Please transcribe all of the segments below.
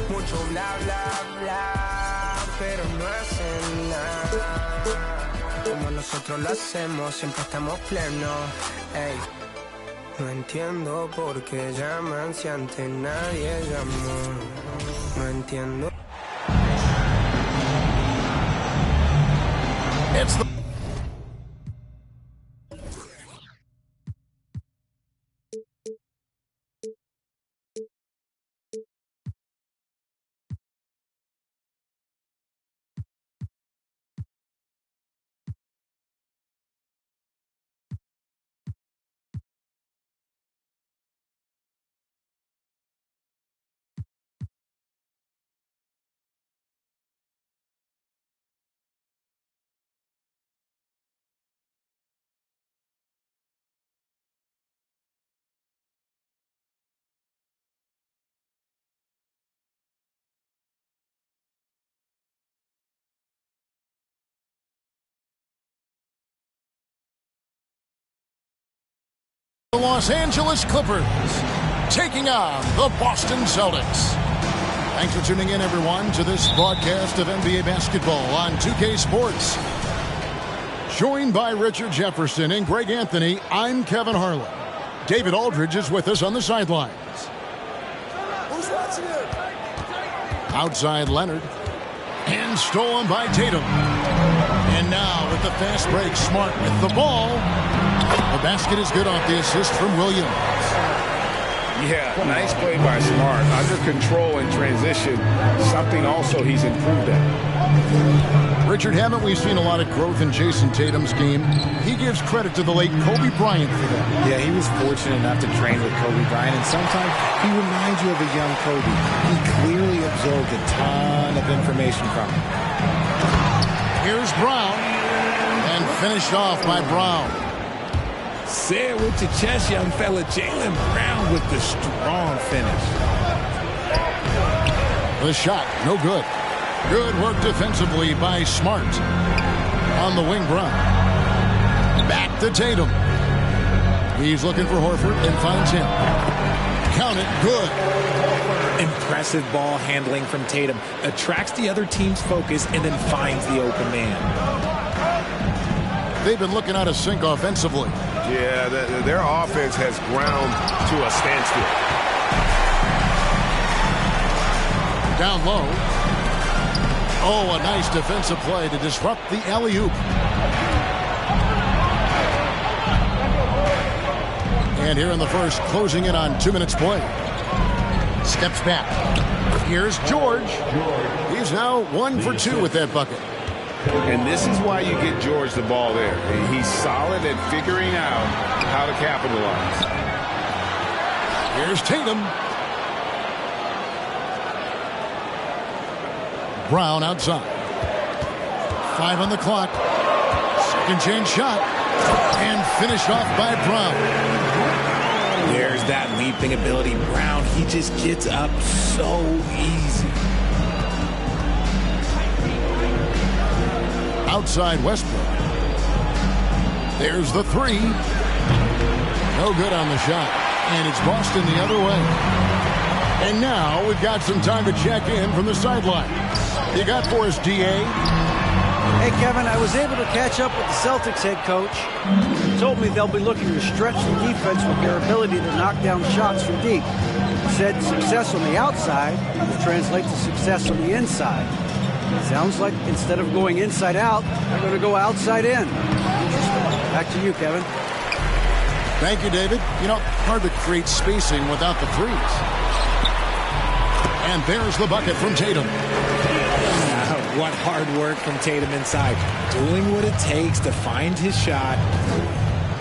Mucho bla, bla, bla, pero no hacen nada. Como nosotros lo hacemos, siempre estamos plenos. Ey. No entiendo por qué llaman si antes nadie llamó. No entiendo. It's the Los Angeles Clippers taking on the Boston Celtics. Thanks for tuning in, everyone, to this broadcast of NBA basketball on 2K Sports. Joined by Richard Jefferson and Greg Anthony, I'm Kevin Harlan. David Aldridge is with us on the sidelines. Who's watching it? Outside Leonard. And stolen by Tatum. And now with the fast break, Smart with the ball. The basket is good off the assist from Williams. Yeah, nice play by Smart. Under control in transition, something also he's improved at. Richard, haven't we seen a lot of growth in Jason Tatum's game? He gives credit to the late Kobe Bryant for that. Yeah, he was fortunate enough to train with Kobe Bryant, and sometimes he reminds you of a young Kobe. He clearly absorbed a ton of information from him. Here's Brown, and finished off by Brown. Say it with your chest, young fella. Jaylen Brown with the strong finish. The shot, no good. Good work defensively by Smart. On the wing, Brown. Back to Tatum. He's looking for Horford and finds him. Count it, good. Impressive ball handling from Tatum. Attracts the other team's focus and then finds the open man. They've been looking out of sync offensively. Yeah, their offense has ground to a standstill. Down low. Oh, a nice defensive play to disrupt the alley-oop. And here in the first, closing in on 2 minutes play. Steps back. Here's George. He's now 1 for 2 with that bucket. And this is why you get George the ball there. He's solid at figuring out how to capitalize. Here's Tatum. Brown outside. 5 on the clock. Second chance shot. And finished off by Brown. There's that leaping ability. Brown, he just gets up so easy. Outside Westbrook. There's the three. No good on the shot. And it's Boston the other way. And now we've got some time to check in from the sideline. You got for us, D.A.? Hey, Kevin, I was able to catch up with the Celtics head coach. He told me they'll be looking to stretch the defense with their ability to knock down shots from deep. He said success on the outside will translate to success on the inside. Sounds like instead of going inside out, they're going to go outside in. Back to you, Kevin. Thank you, David. You know, hard to create spacing without the threes. And there's the bucket from Tatum. What hard work from Tatum inside. Doing what it takes to find his shot.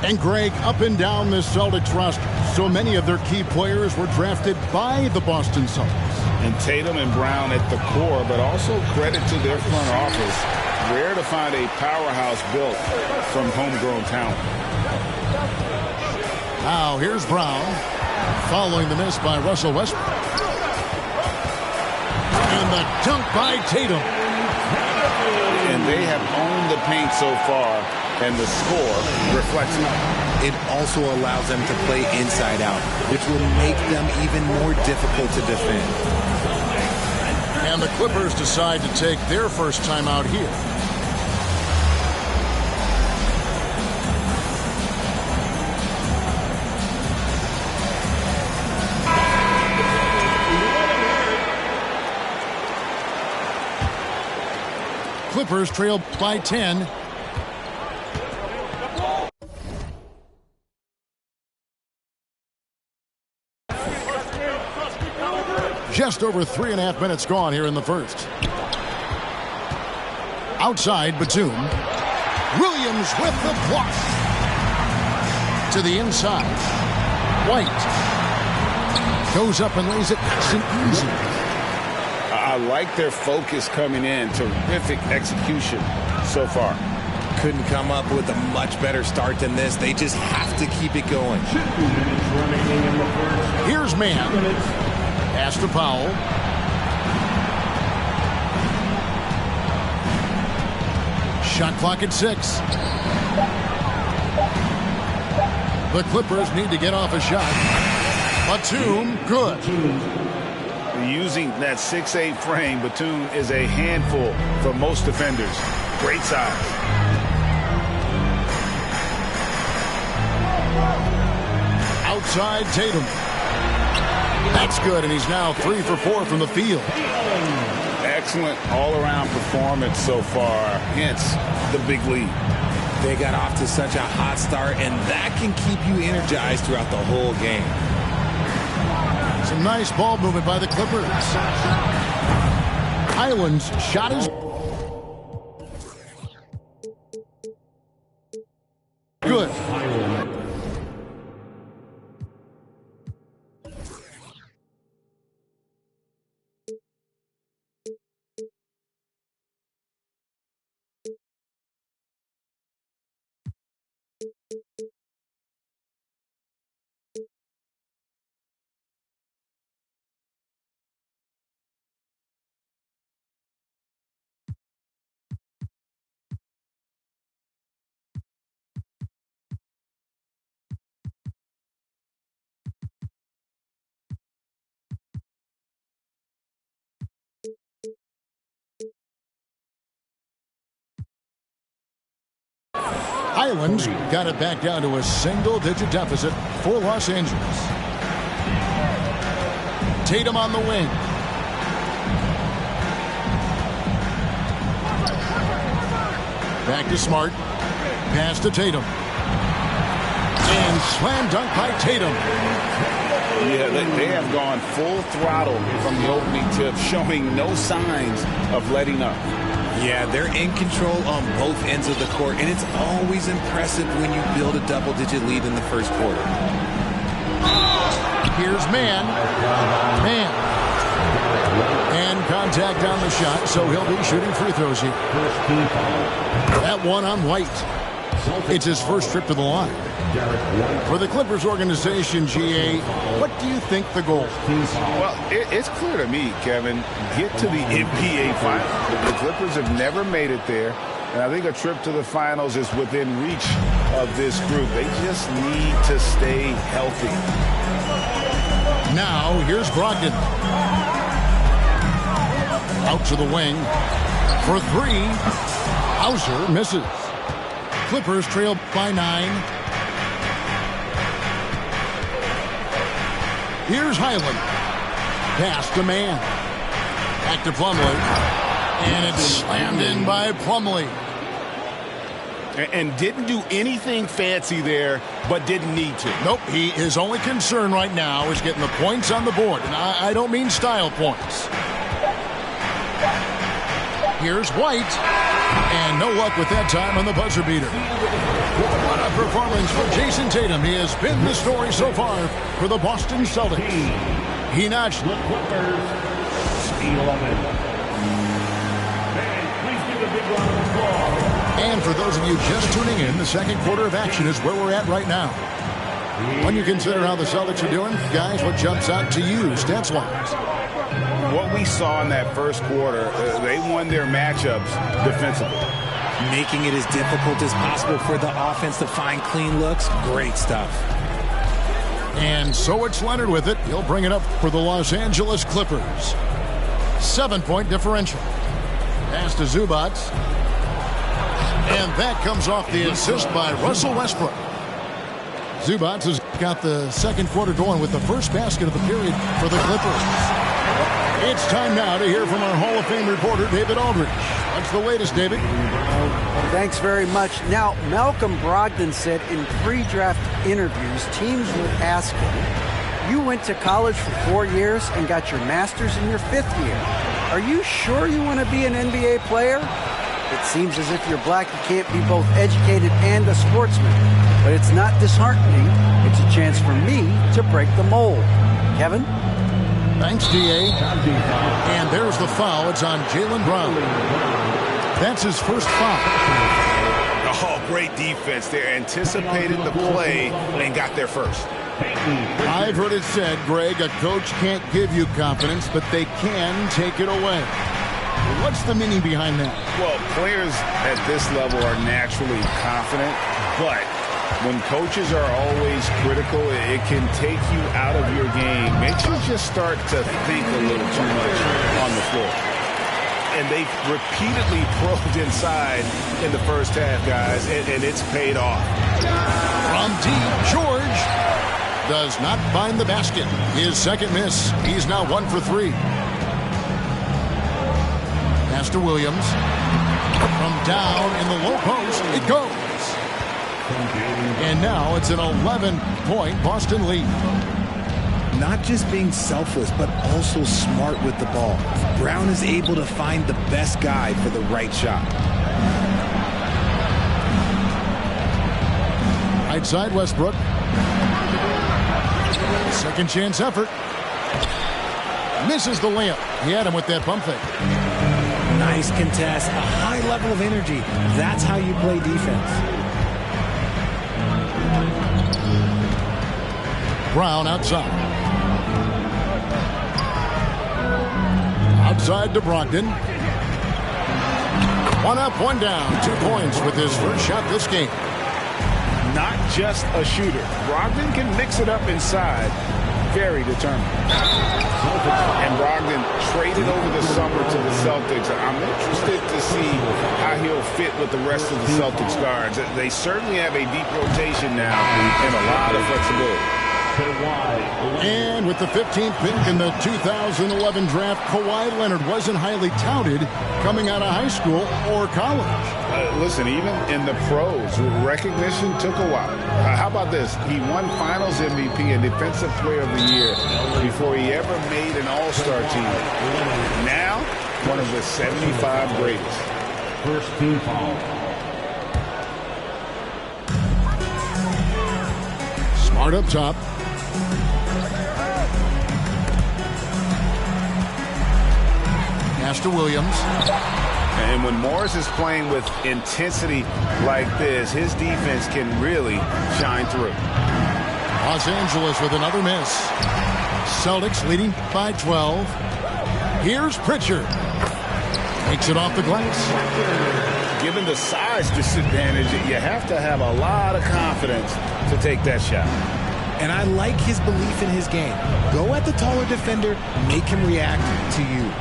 And Greg, up and down the Celtics roster, so many of their key players were drafted by the Boston Celtics. And Tatum and Brown at the core, but also credit to their front office. Rare to find a powerhouse built from homegrown talent. Now here's Brown, following the miss by Russell Westbrook. And the dunk by Tatum. And they have owned the paint so far, and the score reflects it. It also allows them to play inside out, which will make them even more difficult to defend. And the Clippers decide to take their first time out here. Clippers trail by 10. Just over 3.5 minutes gone here in the first. Outside, Batum. Williams with the block. To the inside. White. Goes up and lays it nice and easy. I like their focus coming in. Terrific execution so far. Couldn't come up with a much better start than this. They just have to keep it going. Here's Mann. Pass to Powell. Shot clock at 6. The Clippers need to get off a shot. Batum, good. Using that 6'8" frame, Batum is a handful for most defenders. Great size. Outside Tatum. That's good, and he's now 3 for 4 from the field. Excellent all-around performance so far, hence the big lead. They got off to such a hot start, and that can keep you energized throughout the whole game. Some nice ball movement by the Clippers. Highland's shot is good. Highland's got it back down to a single-digit deficit for Los Angeles. Tatum on the wing. Back to Smart. Pass to Tatum. And slam dunk by Tatum. Yeah, they have gone full throttle from the opening tip, showing no signs of letting up. Yeah, they're in control on both ends of the court, and it's always impressive when you build a double-digit lead in the first quarter. Here's Mann. Mann. And contact on the shot, so he'll be shooting free throws here. That one on White. It's his first trip to the line. For the Clippers organization, GA, what do you think the goal is? Well, it's clear to me, Kevin, get to the NBA Finals. The Clippers have never made it there, and I think a trip to the Finals is within reach of this group. They just need to stay healthy. Now, here's Brogdon. Out to the wing. For 3, Hauser misses. Clippers trail by 9. Here's Highland. Pass to Mann. Back to Plumlee. And it's slammed in by Plumlee. And didn't do anything fancy there, but didn't need to. Nope, his only concern right now is getting the points on the board. And I don't mean style points. Here's White. And no luck with that time on the buzzer beater. What a performance for Jason Tatum. He has been the story so far for the Boston Celtics. He notched the Clippers. And for those of you just tuning in, the second quarter of action is where we're at right now. When you consider how the Celtics are doing, guys, what jumps out to you stats-wise? What we saw in that first quarter, they won their matchups defensively. Making it as difficult as possible for the offense to find clean looks. Great stuff. And so it's Leonard with it. He'll bring it up for the Los Angeles Clippers. 7-point differential. Pass to Zubac. And that comes off the assist by Russell Westbrook. Zubac has got the second quarter going with the first basket of the period for the Clippers. It's time now to hear from our Hall of Fame reporter, David Aldridge. What's the latest, David? Thanks very much. Now, Malcolm Brogdon said in pre-draft interviews, teams would ask him, you went to college for 4 years and got your master's in your 5th year. Are you sure you want to be an NBA player? It seems as if you're black, you can't be both educated and a sportsman. But it's not disheartening. It's a chance for me to break the mold. Kevin? Thanks, D.A. And there's the foul. It's on Jaylen Brown. That's his first foul. Oh, great defense. They anticipated the play and got there first. I've heard it said, Greg, a coach can't give you confidence, but they can take it away. What's the meaning behind that? Well, players at this level are naturally confident, but when coaches are always critical, it can take you out of your game. Makes you just start to think a little too much on the floor. And they repeatedly probed inside in the first half, guys, and it's paid off. From deep, George does not find the basket. His second miss. He's now 1 for 3. Pass to Williams. From down in the low post, it goes. And now it's an 11-point Boston lead. Not just being selfless, but also smart with the ball. Brown is able to find the best guy for the right shot. Right side, Westbrook. Second chance effort. Misses the layup. He had him with that pump fake. Nice contest, a high level of energy. That's how you play defense. Brown outside. Outside to Brogdon. One up, one down. 2 points with his first shot this game. Not just a shooter. Brogdon can mix it up inside. Very determined. And Brogdon traded over the summer to the Celtics. I'm interested to see how he'll fit with the rest of the Celtics guards. They certainly have a deep rotation now and a lot of flexibility. And with the 15th pick in the 2011 draft, Kawhi Leonard wasn't highly touted coming out of high school or college. Listen, even in the pros, recognition took a while. How about this? He won Finals MVP and Defensive Player of the Year before he ever made an All-Star team. Now, one of the 75 greatest. First team foul. Smart up top. Pass to Williams. And when Morris is playing with intensity like this, his defense can really shine through. Los Angeles with another miss. Celtics leading by 12. Here's Pritchard. Takes it off the glass. Given the size disadvantage, you have to have a lot of confidence to take that shot. And I like his belief in his game. Go at the taller defender, make him react to you.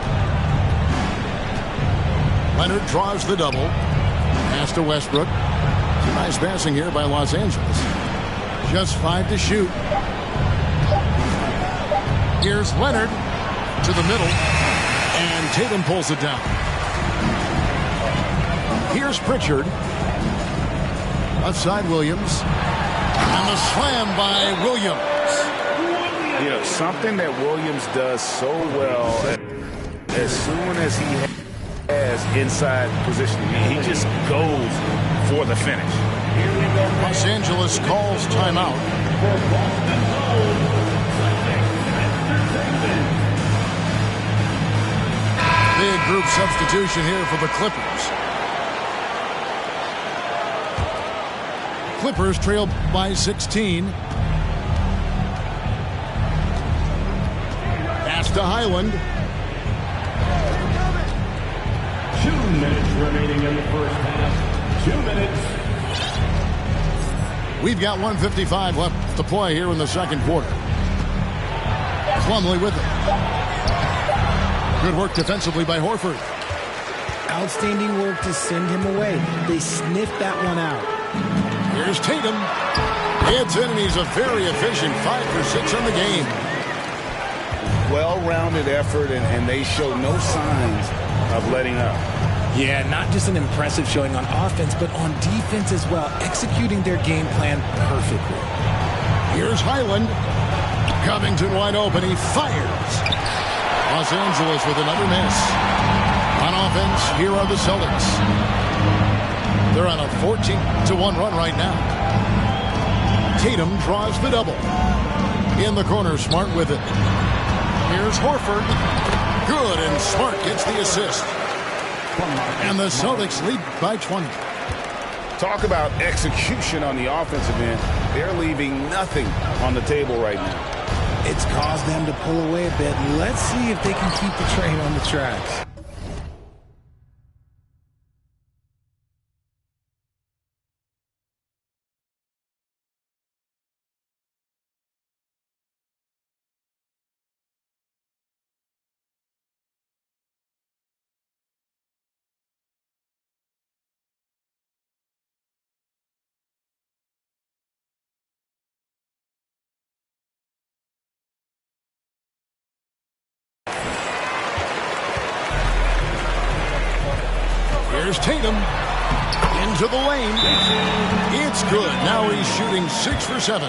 Leonard draws the double. Pass to Westbrook. Some nice passing here by Los Angeles. Just 5 to shoot. Here's Leonard to the middle. And Tatum pulls it down. Here's Pritchard. Left side, Williams. And the slam by Williams. You know, something that Williams does so well, as soon as he has inside positioning, he just goes for the finish. Los Angeles calls timeout. Big group substitution here for the Clippers. Clippers trail by 16. Pass to Highland. 2 minutes remaining in the first half. 2 minutes. We've got 1:55 left to play here in the second quarter. Plumlee with it. Good work defensively by Horford. Outstanding work to send him away. They sniffed that one out. Here's Tatum. It's in, and he's a very efficient 5 for 6 on the game. Well-rounded effort, and they show no signs of letting up. Yeah, not just an impressive showing on offense, but on defense as well, executing their game plan perfectly. Here's Highland. Covington wide open. He fires. Los Angeles with another miss. On offense, here are the Celtics. They're on a 14-1 run right now. Tatum draws the double. In the corner, Smart with it. Here's Horford. Good, and Smart gets the assist. And the Celtics lead by 20. Talk about execution on the offensive end. They're leaving nothing on the table right now. It's caused them to pull away a bit. Let's see if they can keep the train on the tracks. Here's Tatum. Into the lane. It's good. Now he's shooting 6 for 7.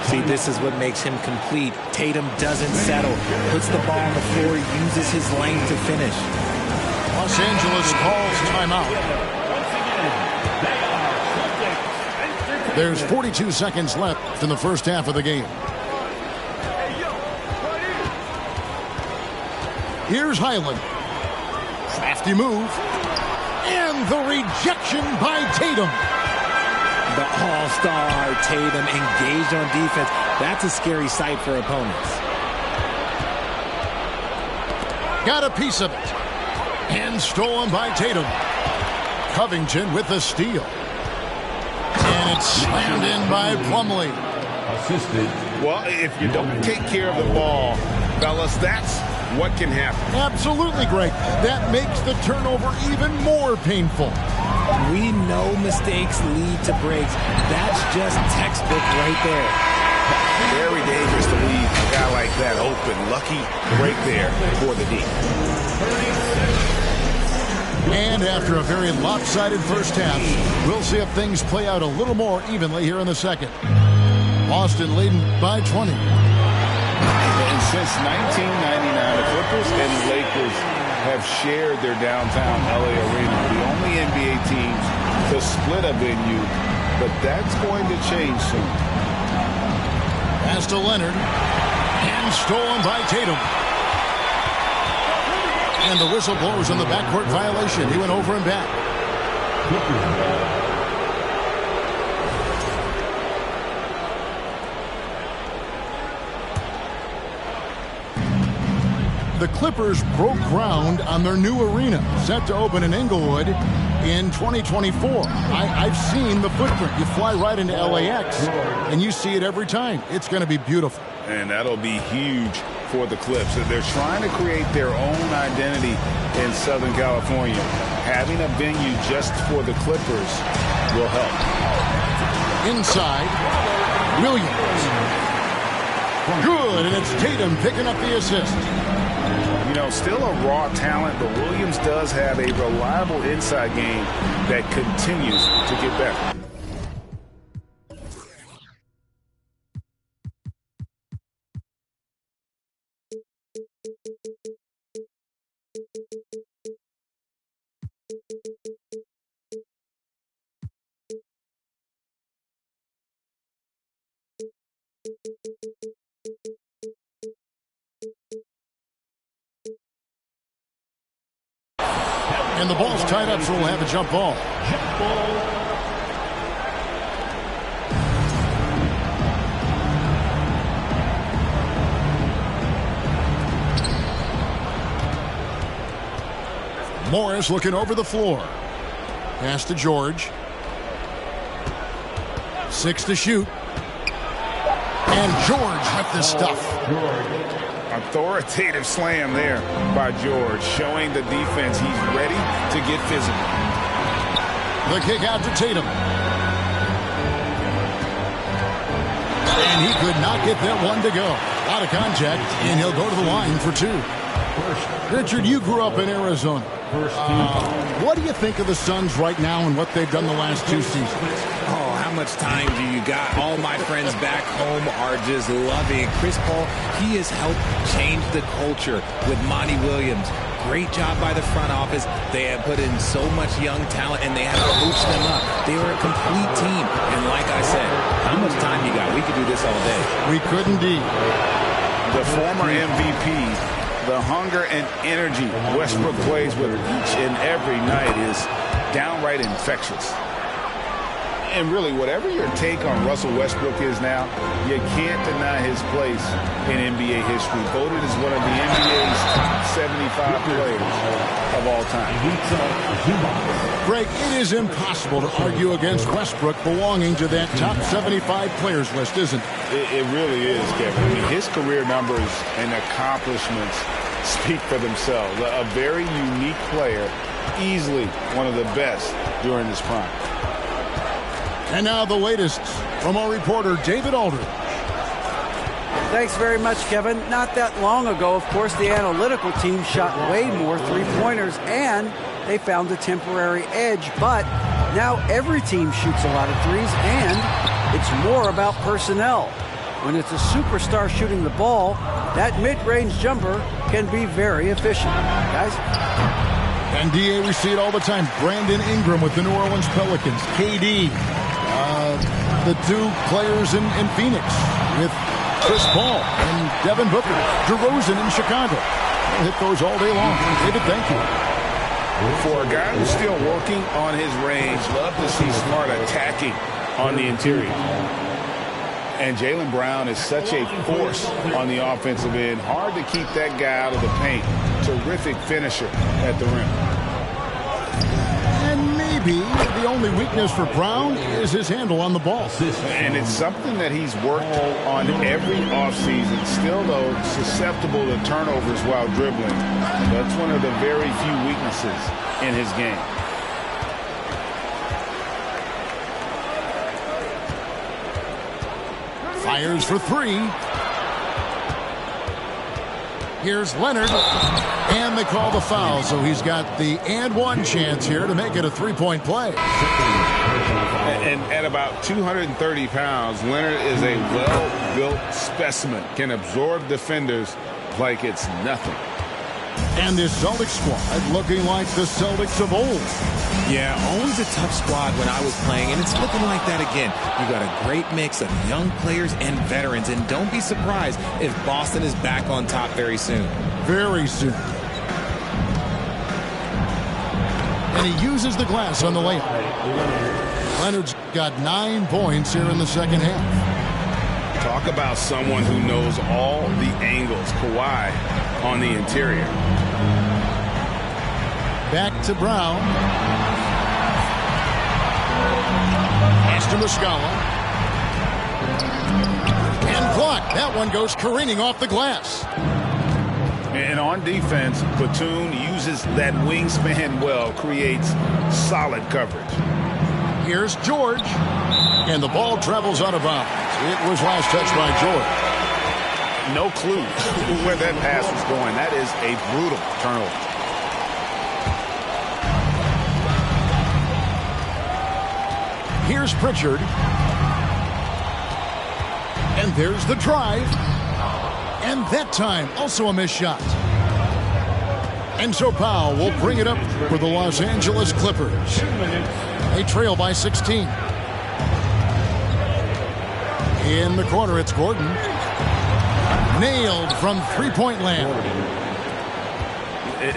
See, this is what makes him complete. Tatum doesn't settle. Puts the ball on the floor, uses his length to finish. Los Angeles calls timeout. There's 42 seconds left in the first half of the game. Here's Highland. Crafty move. And the rejection by Tatum. The all-star Tatum engaged on defense. That's a scary sight for opponents. Got a piece of it. And stolen by Tatum. Covington with the steal. And it's slammed in by Plumlee. Assisted. Well, if you don't take care of the ball, fellas, that's what can happen. Absolutely, Greg. That makes the turnover even more painful. We know mistakes lead to breaks. That's just textbook right there. Very dangerous to leave a guy like that open. Lucky right there for the D. And after a very lopsided first half, we'll see if things play out a little more evenly here in the second. Boston leading by 20. And since 1999, the Clippers and Lakers have shared their downtown LA arena. The only NBA teams to split a venue, but that's going to change soon. Pass to Leonard. And stolen by Tatum. And the whistle blows on the backcourt violation. He went over and back. The Clippers broke ground on their new arena, set to open in Inglewood in 2024. I've seen the footprint. You fly right into LAX, and you see it every time. It's going to be beautiful. And that'll be huge for the Clips. They're trying to create their own identity in Southern California. Having a venue just for the Clippers will help. Inside, Williams. Good, and it's Tatum picking up the assist. You know, still a raw talent, but Williams does have a reliable inside game that continues to get better. And the ball's tied up, so we'll have a jump ball. Jump ball. Morris looking over the floor. Pass to George. 6 to shoot. And George with the stuff. Authoritative slam there by George, showing the defense he's ready to get physical. The kick out to Tatum. And he could not get that one to go. Out of contact, and he'll go to the line for two. Richard, you grew up in Arizona. What do you think of the Suns right now and what they've done the last two seasons? Oh, how much time do you got? All my friends back home are just loving Chris Paul. He has helped change the culture with Monty Williams. Great job by the front office. They have put in so much young talent, and they have coached them up. They are a complete team. And like I said, how much time you got? We could do this all day. We could indeed. The former MVP, the hunger and energy Westbrook plays with each and every night is downright infectious. And really, whatever your take on Russell Westbrook is now, you can't deny his place in NBA history. Voted as one of the NBA's top 75 players of all time. Greg, it is impossible to argue against Westbrook belonging to that top 75 players list, isn't it? It really is, Kevin. I mean, his career numbers and accomplishments speak for themselves. A very unique player, easily one of the best during his prime. And now the latest from our reporter, David Aldridge. Thanks very much, Kevin. Not that long ago, of course, the analytical team shot way more three-pointers, and they found a temporary edge. But now every team shoots a lot of threes, and it's more about personnel. When it's a superstar shooting the ball, that mid-range jumper can be very efficient. Guys? And DA, we see it all the time. Brandon Ingram with the New Orleans Pelicans. KD. The two players in Phoenix with Chris Paul and Devin Booker. DeRozan in Chicago. We'll hit those all day long. David, thank you. For a guy who's still working on his range, love to see Smart attacking on the interior. And Jaylen Brown is such a force on the offensive end. Hard to keep that guy out of the paint. Terrific finisher at the rim. And maybe the only weakness for Brown is his handle on the ball. And it's something that he's worked on every offseason. Still, though, susceptible to turnovers while dribbling. That's one of the very few weaknesses in his game. Fires for three. Here's Leonard. And they call the foul, so he's got the and one chance here to make it a three-point play. And at about 230 pounds, Leonard is a well-built specimen. Can absorb defenders like it's nothing. And this Celtics squad looking like the Celtics of old. Yeah, always a tough squad when I was playing, and it's looking like that again. You got a great mix of young players and veterans, and don't be surprised if Boston is back on top very soon. Very soon. And he uses the glass on the layup. Leonard's got 9 points here in the second half. Talk about someone who knows all the angles. Kawhi on the interior. Back to Brown. Pass to Muscala. And blocked. That one goes careening off the glass. And on defense, Batum uses that wingspan well, creates solid coverage. Here's George. And the ball travels out of bounds. It was last touched by George. No clue where that pass was going. That is a brutal turnover. Here's Pritchard. And there's the drive. And that time, also a missed shot. And so Powell will bring it up for the Los Angeles Clippers. They trail by 16. In the corner, it's Gordon. Nailed from three-point land.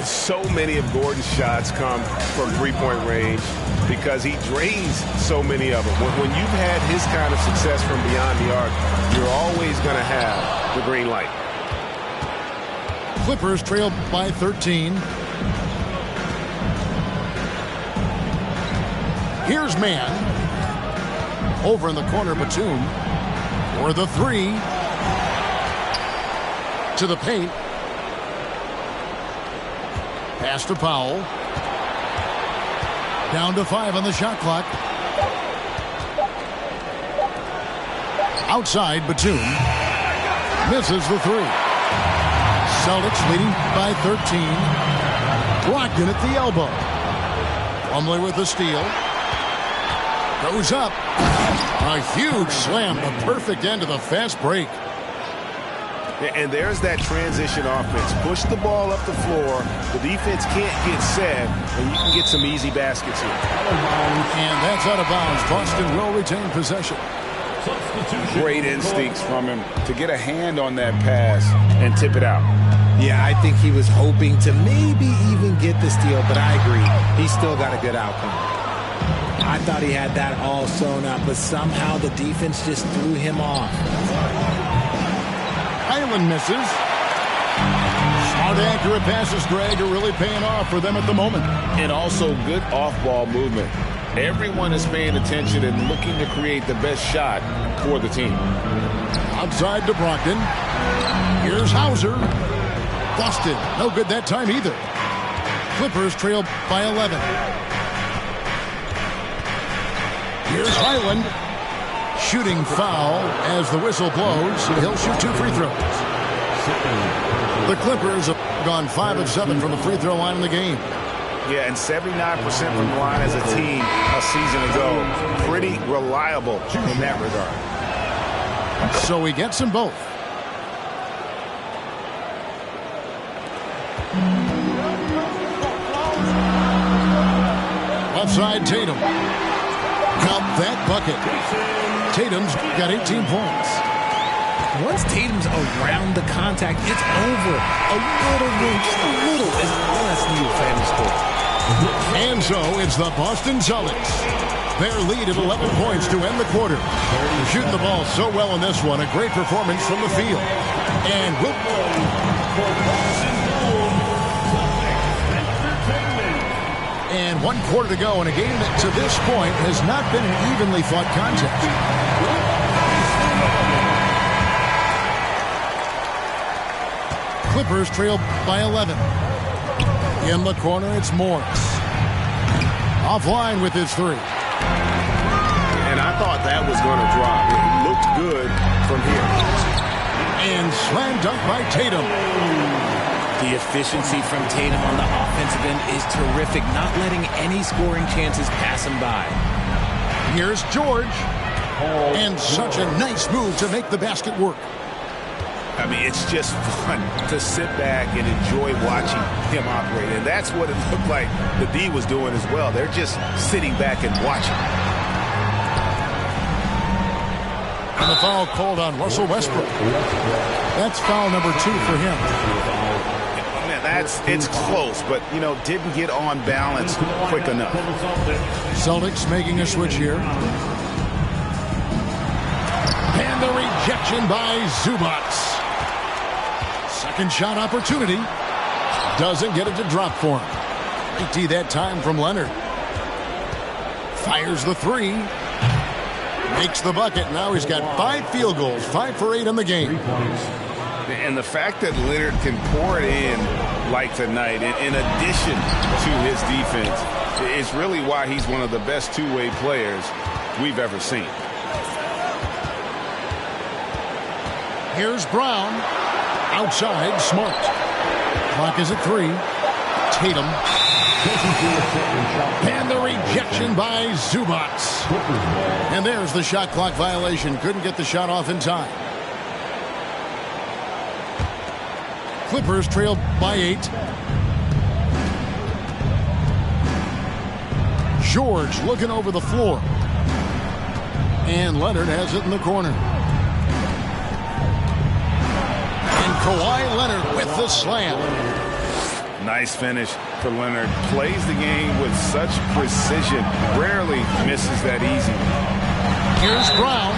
So many of Gordon's shots come from three-point range because he drains so many of them. When you've had his kind of success from beyond the arc, you're always going to have the green light. Clippers trail by 13. Here's Mann. Over in the corner, Batum. For the three. to the paint. Pass to Powell. Down to 5 on the shot clock. Outside, Batum. Misses the 3. Celtics leading by 13. Brogdon at the elbow. Plumlee with the steal. Goes up. A huge slam. The perfect end of the fast break. And there's that transition offense. Push the ball up the floor. The defense can't get set, and you can get some easy baskets here. And that's out of bounds. Boston will retain possession. Great instincts from him to get a hand on that pass and tip it out. Yeah, I think he was hoping to maybe even get the steal, but I agree. He still got a good outcome. I thought he had that all sewn up, but somehow the defense just threw him off. Highland misses. Smart, accurate passes, Greg, are really paying off for them at the moment. And also good off-ball movement. Everyone is paying attention and looking to create the best shot for the team. Outside to Brogdon. Here's Hauser. Busted. No good that time either. Clippers trail by 11. Here's Highland. Shooting foul as the whistle blows. He'll shoot 2 free throws. The Clippers have gone 5 of 7 from the free throw line in the game. Yeah, and 79% from the line as a team a season ago. Pretty reliable in that regard. So he gets them both. Left side, Tatum. Count that bucket. Tatum's got 18 points. Once Tatum's around the contact, it's over. A little room, just a little, is all that's needed for him to score. And so it's the Boston Celtics. Their lead at 11 points to end the quarter. Shooting the ball so well in this one. A great performance from the field. And And 1 quarter to go in a game that to this point has not been an evenly fought contest. Clippers trail by 11. In the corner, it's Morris. Offline with his 3. And I thought that was going to drop. It looked good from here. And slam dunk by Tatum. The efficiency from Tatum on the offensive end is terrific, not letting any scoring chances pass him by. Here's George. And such a nice move to make the basket work. I mean, it's just fun to sit back and enjoy watching him operate. And that's what it looked like the D was doing as well. They're just sitting back and watching. And the foul called on Russell Westbrook. That's foul number 2 for him. It's close, but, you know, didn't get on balance quick enough. Celtics making a switch here. And the rejection by Zubac. Second shot opportunity. Doesn't get it to drop for him. Great D that time from Leonard. Fires the 3. Makes the bucket. Now he's got 5 field goals. 5 for 8 in the game. And the fact that Leonard can pour it in like tonight, in addition to his defense, is really why he's one of the best two-way players we've ever seen. Here's Brown. Outside, Smart. Clock is at 3. Tatum. And the rejection by Zubac. And there's the shot clock violation. Couldn't get the shot off in time. Clippers trailed by 8. George looking over the floor. And Leonard has it in the corner. And Kawhi Leonard with the slam. Nice finish for Leonard. Plays the game with such precision. Rarely misses that easy. Here's Brown.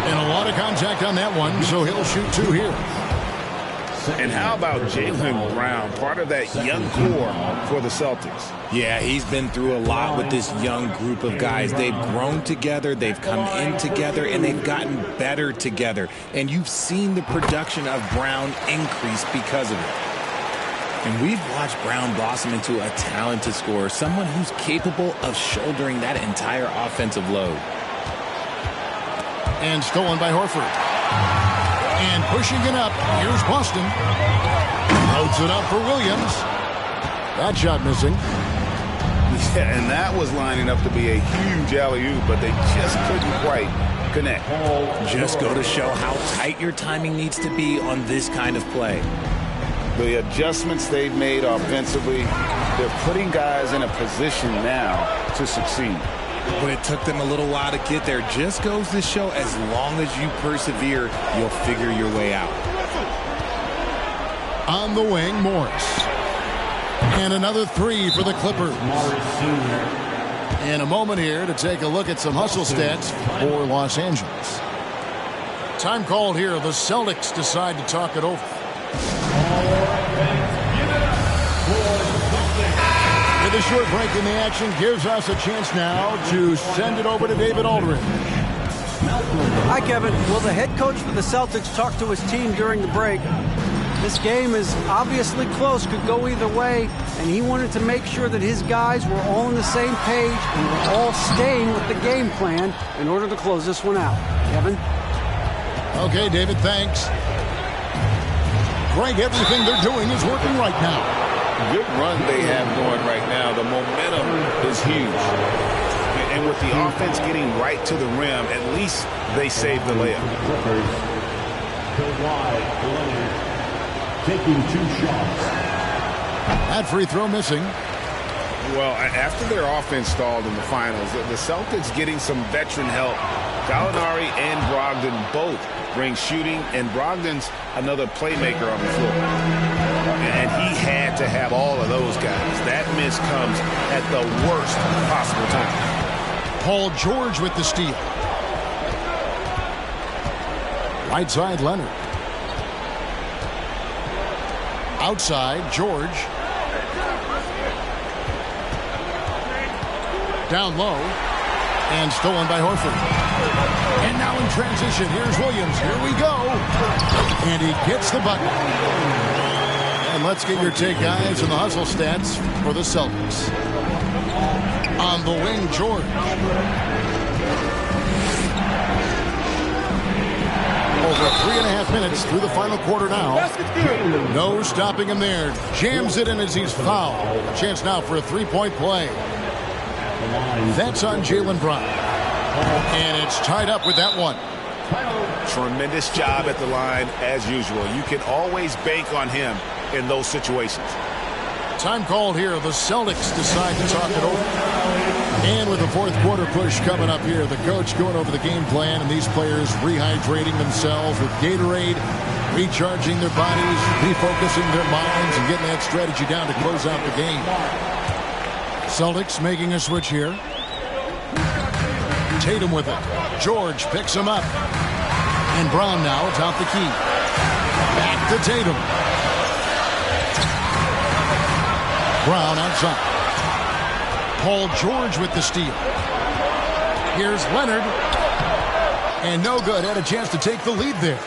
And a lot of contact on that one, so he'll shoot 2 here. And how about Jaylen Brown, part of that young core for the Celtics? Yeah, he's been through a lot with this young group of guys. They've grown together, they've come in together, and they've gotten better together. And you've seen the production of Brown increase because of it. And we've watched Brown blossom into a talented scorer, someone who's capable of shouldering that entire offensive load. And stolen by Horford. And pushing it up, here's Boston. Loads it up for Williams. That shot missing. Yeah, and that was lining up to be a huge alley-oop, but they just couldn't quite connect. Just go to show how tight your timing needs to be on this kind of play. The adjustments they've made offensively, they're putting guys in a position now to succeed. But it took them a little while to get there. Just goes to show as long as you persevere, you'll figure your way out. On the wing, Morris. And another three for the Clippers. In a moment here to take a look at some hustle stats for Los Angeles. Time called here. The Celtics decide to talk it over. With a short break in the action gives us a chance now to send it over to David Aldridge. Hi, Kevin. Well, the head coach for the Celtics talked to his team during the break. This game is obviously close, could go either way, and he wanted to make sure that his guys were all on the same page and were all staying with the game plan in order to close this one out. Kevin? Okay, David, thanks. Greg, everything they're doing is working right now. Good run they have going right now. The momentum is huge. And with the offense getting right to the rim, at least they saved the layup. Taking 2 shots. That free throw missing. Well, after their offense stalled in the finals, the Celtics getting some veteran help. Gallinari and Brogdon both bring shooting, and Brogdon's another playmaker on the floor. And he had to have all of those guys. That miss comes at the worst possible time. Paul George with the steal. Right side, Leonard. Outside, George. Down low. And stolen by Horford. And now in transition, here's Williams. Here we go. And he gets the bucket. And let's get your take, guys, on the hustle stats for the Celtics. On the wing, George. Over 3.5 minutes through the final quarter now. No stopping him there. Jams it in as he's fouled. Chance now for a three-point play. That's on Jaylen Brown. And it's tied up with that one. Tremendous job at the line as usual. You can always bank on him in those situations. Time called here. The Celtics decide to talk it over. And with the fourth quarter push coming up here, the coach going over the game plan and these players rehydrating themselves with Gatorade, recharging their bodies, refocusing their minds, and getting that strategy down to close out the game. Celtics making a switch here. Tatum with it. George picks him up. And Brown now atop the key. Back to Tatum. Brown outside. Paul George with the steal. Here's Leonard. And no good. Had a chance to take the lead there.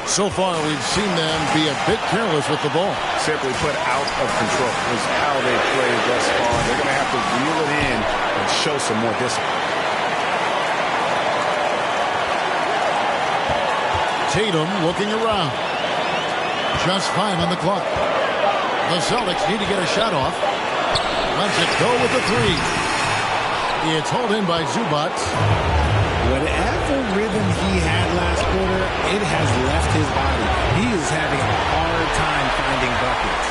So far, we've seen them be a bit careless with the ball. Simply put, out of control is how they played thus far. They're going to have to reel it in and show some more discipline. Tatum looking around. Just 5 on the clock. The Celtics need to get a shot off. Lets it go with the three. It's hauled in by Zubac. Whatever rhythm he had last quarter, it has left his body. He is having a hard time finding buckets.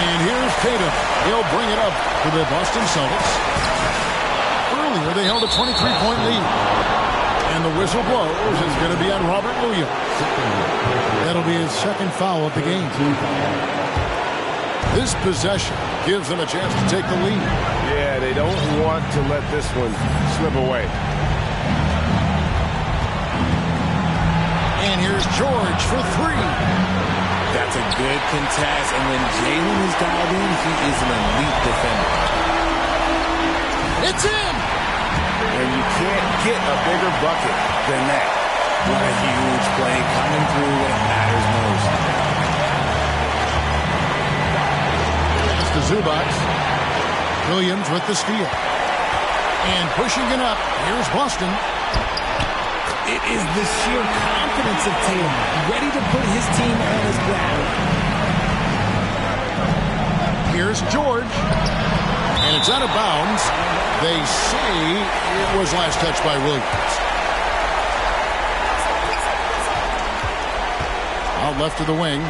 And here's Tatum. He'll bring it up for the Boston Celtics. Earlier, they held a 23-point lead. And the whistle blows. It's going to be on Robert Williams. That'll be his second foul of the game. This possession gives them a chance to take the lead. Yeah, they don't want to let this one slip away. And And here's George for three. That's a good contest, and when Jalen is dialed in, he is an elite defender. It's in! And you can't get a bigger bucket than that. What a huge play coming through when it matters most. That's the Zubac. Williams with the steal. And pushing it up, here's Boston. It is the sheer confidence of Tatum, ready to put his team on his back. Here's George. And it's out of bounds. They say it was last touched by Williams. Out left of the wing.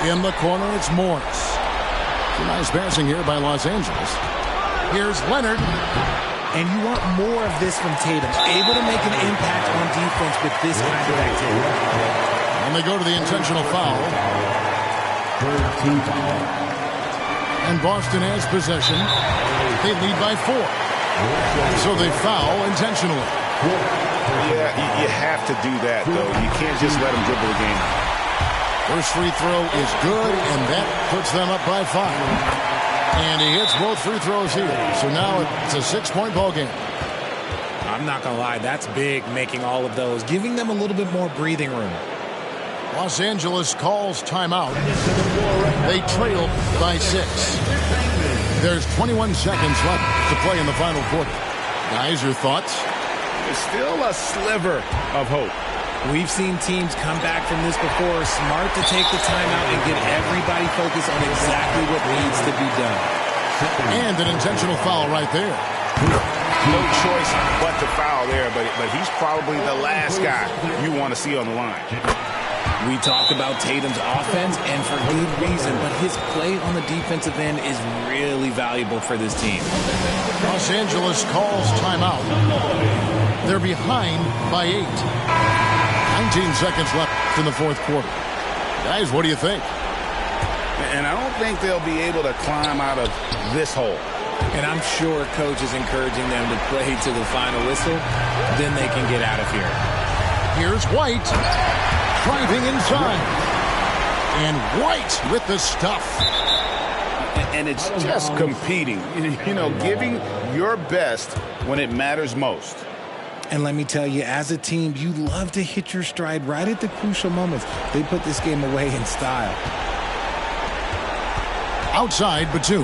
In the corner, it's Morris. Nice passing here by Los Angeles. Here's Leonard. And you want more of this from Tatum. Able to make an impact on defense with this kind of activity. And they go to the intentional foul. And Boston has possession. They lead by 4. So they foul intentionally. Yeah, you have to do that, though. You can't just let them dribble the game. First free throw is good, and that puts them up by 5. And he hits both free throws here. So now it's a 6-point ball game. I'm not going to lie, that's big, making all of those, giving them a little bit more breathing room. Los Angeles calls timeout. They trail by 6. There's 21 seconds left to play in the final quarter. Guys, your thoughts? There's still a sliver of hope. We've seen teams come back from this before. Smart to take the timeout and get everybody focused on exactly what needs to be done. And an intentional foul right there. No choice but to foul there, but he's probably the last guy you want to see on the line. We talked about Tatum's offense, and for good reason, but his play on the defensive end is really valuable for this team. Los Angeles calls timeout. They're behind by 8. 19 seconds left in the fourth quarter. Guys, what do you think? And I don't think they'll be able to climb out of this hole. And I'm sure coach is encouraging them to play to the final whistle. Then they can get out of here. Here's White. Driving inside. And White with the stuff. And it's just competing. You know, giving your best when it matters most. And let me tell you, as a team, you love to hit your stride right at the crucial moments. They put this game away in style. Outside, Batum.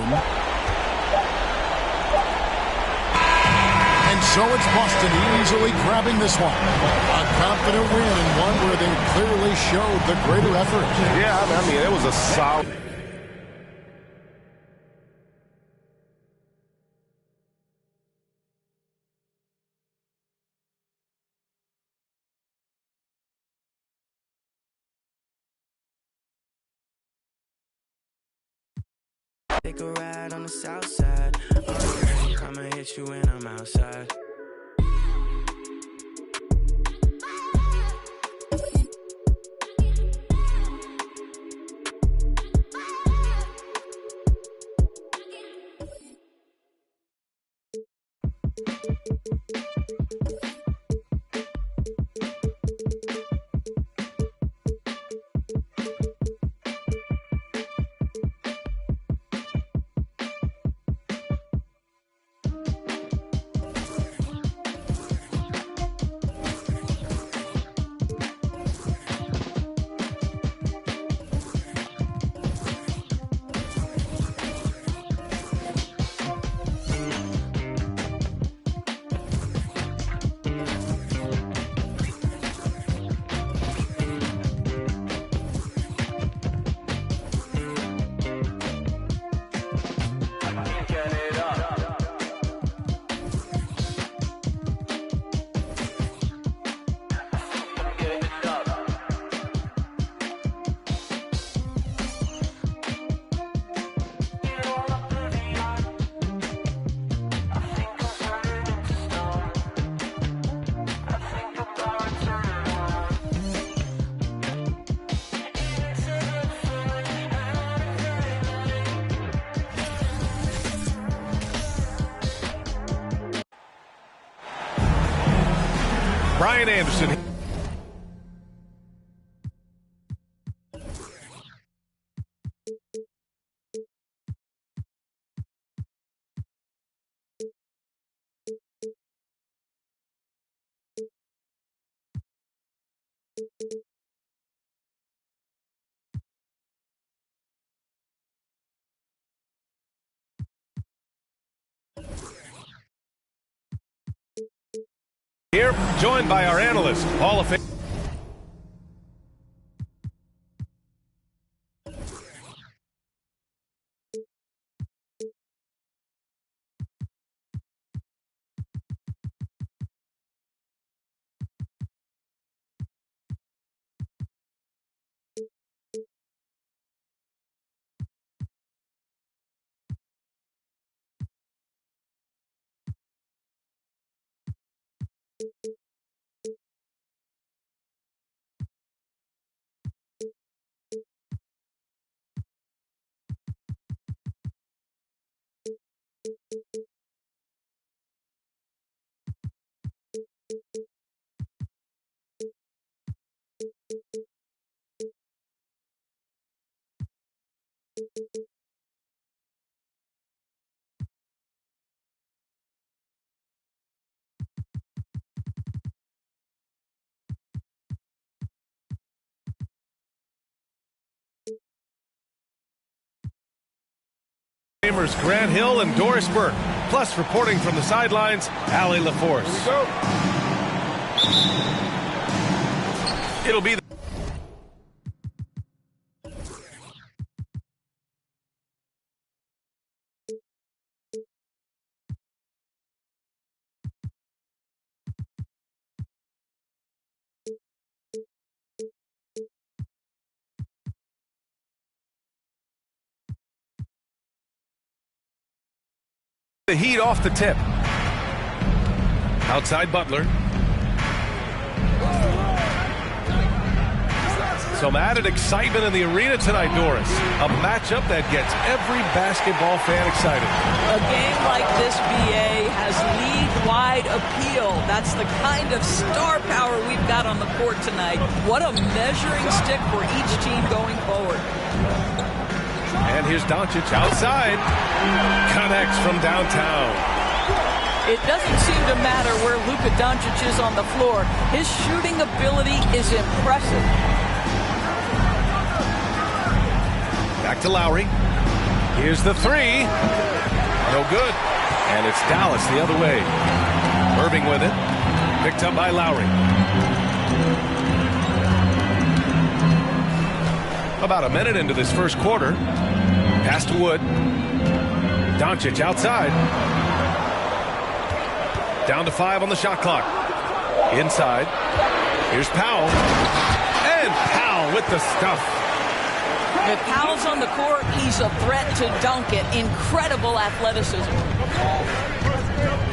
And so it's Boston easily grabbing this one. A confident win and one where they clearly showed the greater effort. Yeah, I mean, it was a solid... Take a ride on the south side. I'ma hit you when I'm outside. Brian Anderson. Here, joined by our analyst, Hall of Fame. Famers Grant Hill and Doris Burke. Plus, reporting from the sidelines, Allie LaForce. It'll be the Heat off the tip. Outside Butler. Some added excitement in the arena tonight, Doris. A matchup that gets every basketball fan excited. A game like this, BA, has league-wide appeal. That's the kind of star power we've got on the court tonight. What a measuring stick for each team going forward. And here's Doncic outside. Connects from downtown. It doesn't seem to matter where Luka Doncic is on the floor. His shooting ability is impressive. Back to Lowry. Here's the three. No good. And it's Dallas the other way. Irving with it. Picked up by Lowry. About a minute into this first quarter. Pass to Wood. Doncic outside. Down to 5 on the shot clock. Inside. Here's Powell. And Powell with the stuff. If Powell's on the court, he's a threat to dunk it. Incredible athleticism.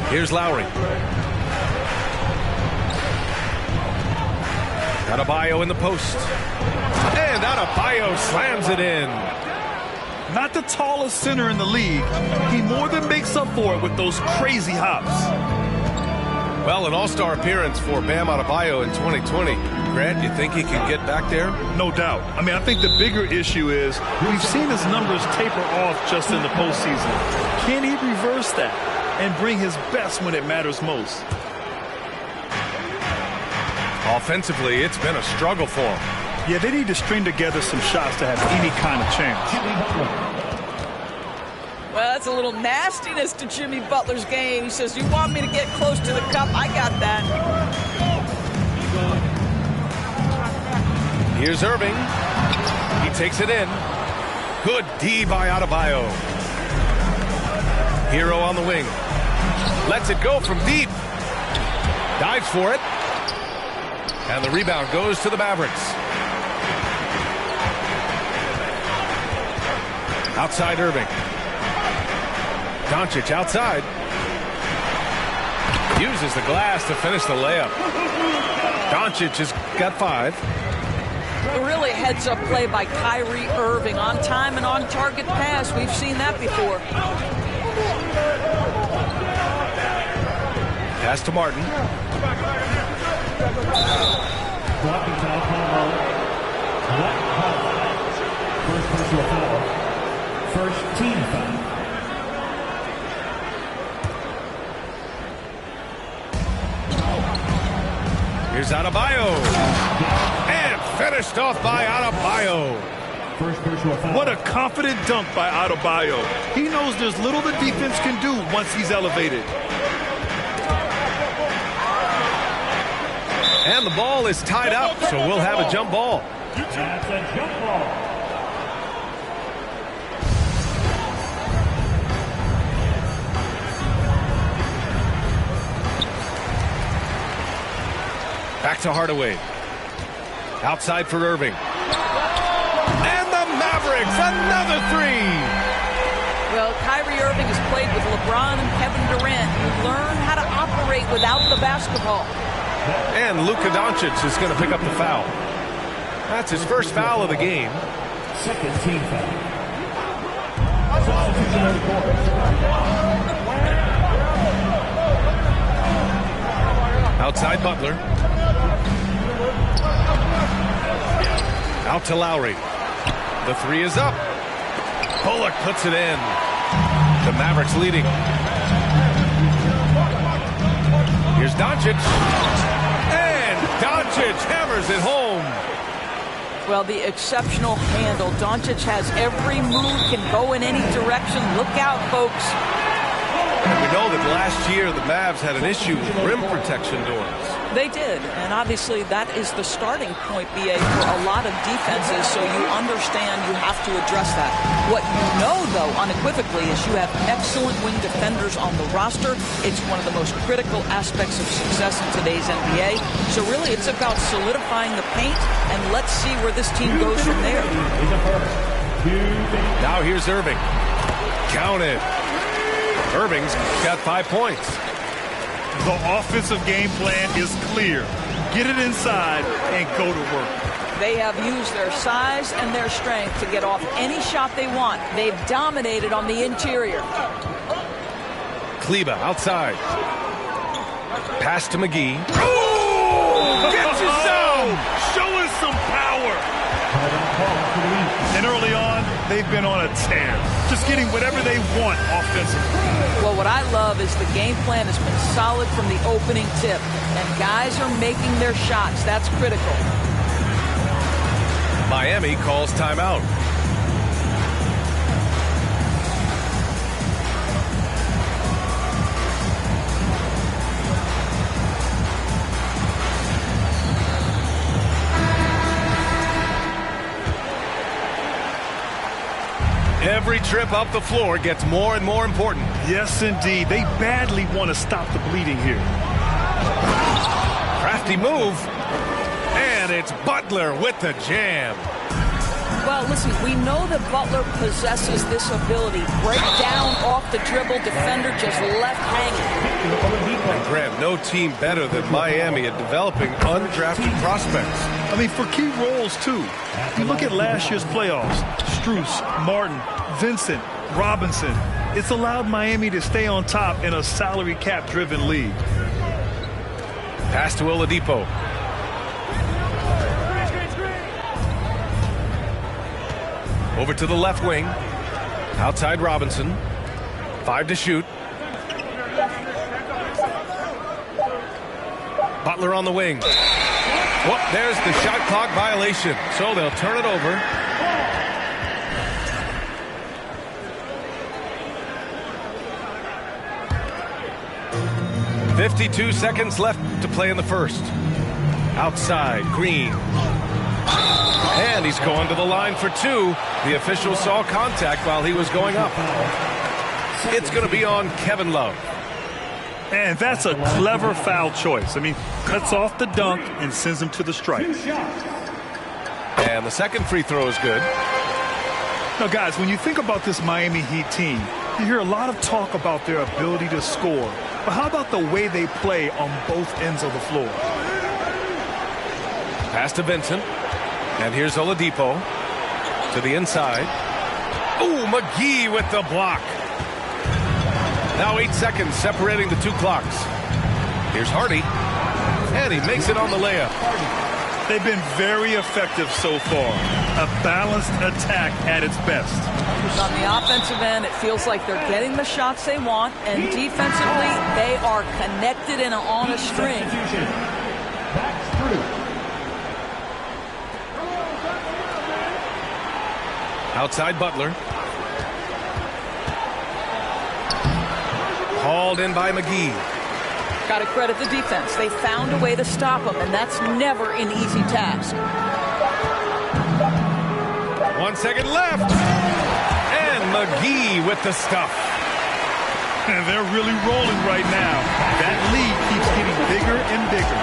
Here's Lowry. Adebayo in the post. And Adebayo slams it in. Not the tallest center in the league. He more than makes up for it with those crazy hops. Well, an all-star appearance for Bam Adebayo in 2020. Grant, you think he can get back there? No doubt. I mean, I think the bigger issue is we've seen his numbers taper off just in the postseason. Can he reverse that and bring his best when it matters most? Offensively, it's been a struggle for him. Yeah, they need to string together some shots to have any kind of chance. Well, that's a little nastiness to Jimmy Butler's game. He says, you want me to get close to the cup? I got that. Here's Irving. He takes it in. Good D by Adebayo. Hero on the wing. Lets it go from deep. Dives for it. And the rebound goes to the Mavericks. Outside Irving. Doncic outside. Uses the glass to finish the layup. Doncic has got 5. Really heads-up play by Kyrie Irving. On time and on target pass. We've seen that before. Pass to Martin. Blocking foul, First personal foul. First team foul. Here's Adebayo. And finished off by Adebayo. First personal foul. What a confident dunk by Adebayo. He knows there's little the defense can do once he's elevated. And the ball is tied up, so we'll have a jump ball. That's a jump ball. Back to Hardaway. Outside for Irving. And the Mavericks, another three. Well, Kyrie Irving has played with LeBron and Kevin Durant, who learn how to operate without the basketball. And Luka Doncic is going to pick up the foul. That's his first foul of the game. Second team foul. Substitution on the court. Outside Butler. Out to Lowry. The three is up. Bullock puts it in. The Mavericks leading. Here's Doncic. And Doncic hammers it home. Well, the exceptional handle. Doncic has every move, can go in any direction. Look out, folks. And we know that last year the Mavs had an issue with rim protection doors. They did, and obviously that is the starting point, BA, for a lot of defenses, so you understand you have to address that. What you know, though, unequivocally, is you have excellent wing defenders on the roster. It's one of the most critical aspects of success in today's NBA. So really, it's about solidifying the paint, and let's see where this team goes from there. Now here's Irving. Count it. Irving's got 5 points. The offensive game plan is clear. Get it inside and go to work. They have used their size and their strength to get off any shot they want. They've dominated on the interior. Kleber outside. Pass to McGee. Oh! Gets his zone! Showing some power. And early on, they've been on a tear. Just getting whatever they want offensively. Well, what I love is the game plan has been solid from the opening tip. And guys are making their shots. That's critical. Miami calls timeout. Every trip up the floor gets more and more important. Yes, indeed. They badly want to stop the bleeding here. Crafty move. And it's Butler with the jam. Well, listen, we know that Butler possesses this ability. Break down off the dribble, defender just left hanging. And Graham, no team better than Miami at developing undrafted prospects. I mean, for key roles, too. You look at last year's playoffs. Strus, Martin, Vincent, Robinson. It's allowed Miami to stay on top in a salary cap-driven league. Pass to Oladipo. Over to the left wing. Outside Robinson. 5 to shoot. Butler on the wing. Whoop, there's the shot clock violation. So they'll turn it over. .52 seconds left to play in the first. Outside, Green. And he's going to the line for 2. The official saw contact while he was going up. It's going to be on Kevin Love. And that's a clever foul choice. I mean, cuts off the dunk and sends him to the stripe. And the second free throw is good. Now, guys, when you think about this Miami Heat team, you hear a lot of talk about their ability to score. But how about the way they play on both ends of the floor? Pass to Vincent. And here's Oladipo to the inside. Ooh, McGee with the block. Now 8 seconds separating the 2 clocks. Here's Hardy. And he makes it on the layup. They've been very effective so far. A balanced attack at its best. On the offensive end, it feels like they're getting the shots they want, and defensively, they are connected and on a string. That's true. Outside Butler. Hauled in by McGee. Got to credit the defense. They found a way to stop him, and that's never an easy task. 1 second left. And McGee with the stuff. And they're really rolling right now. That lead keeps getting bigger and bigger.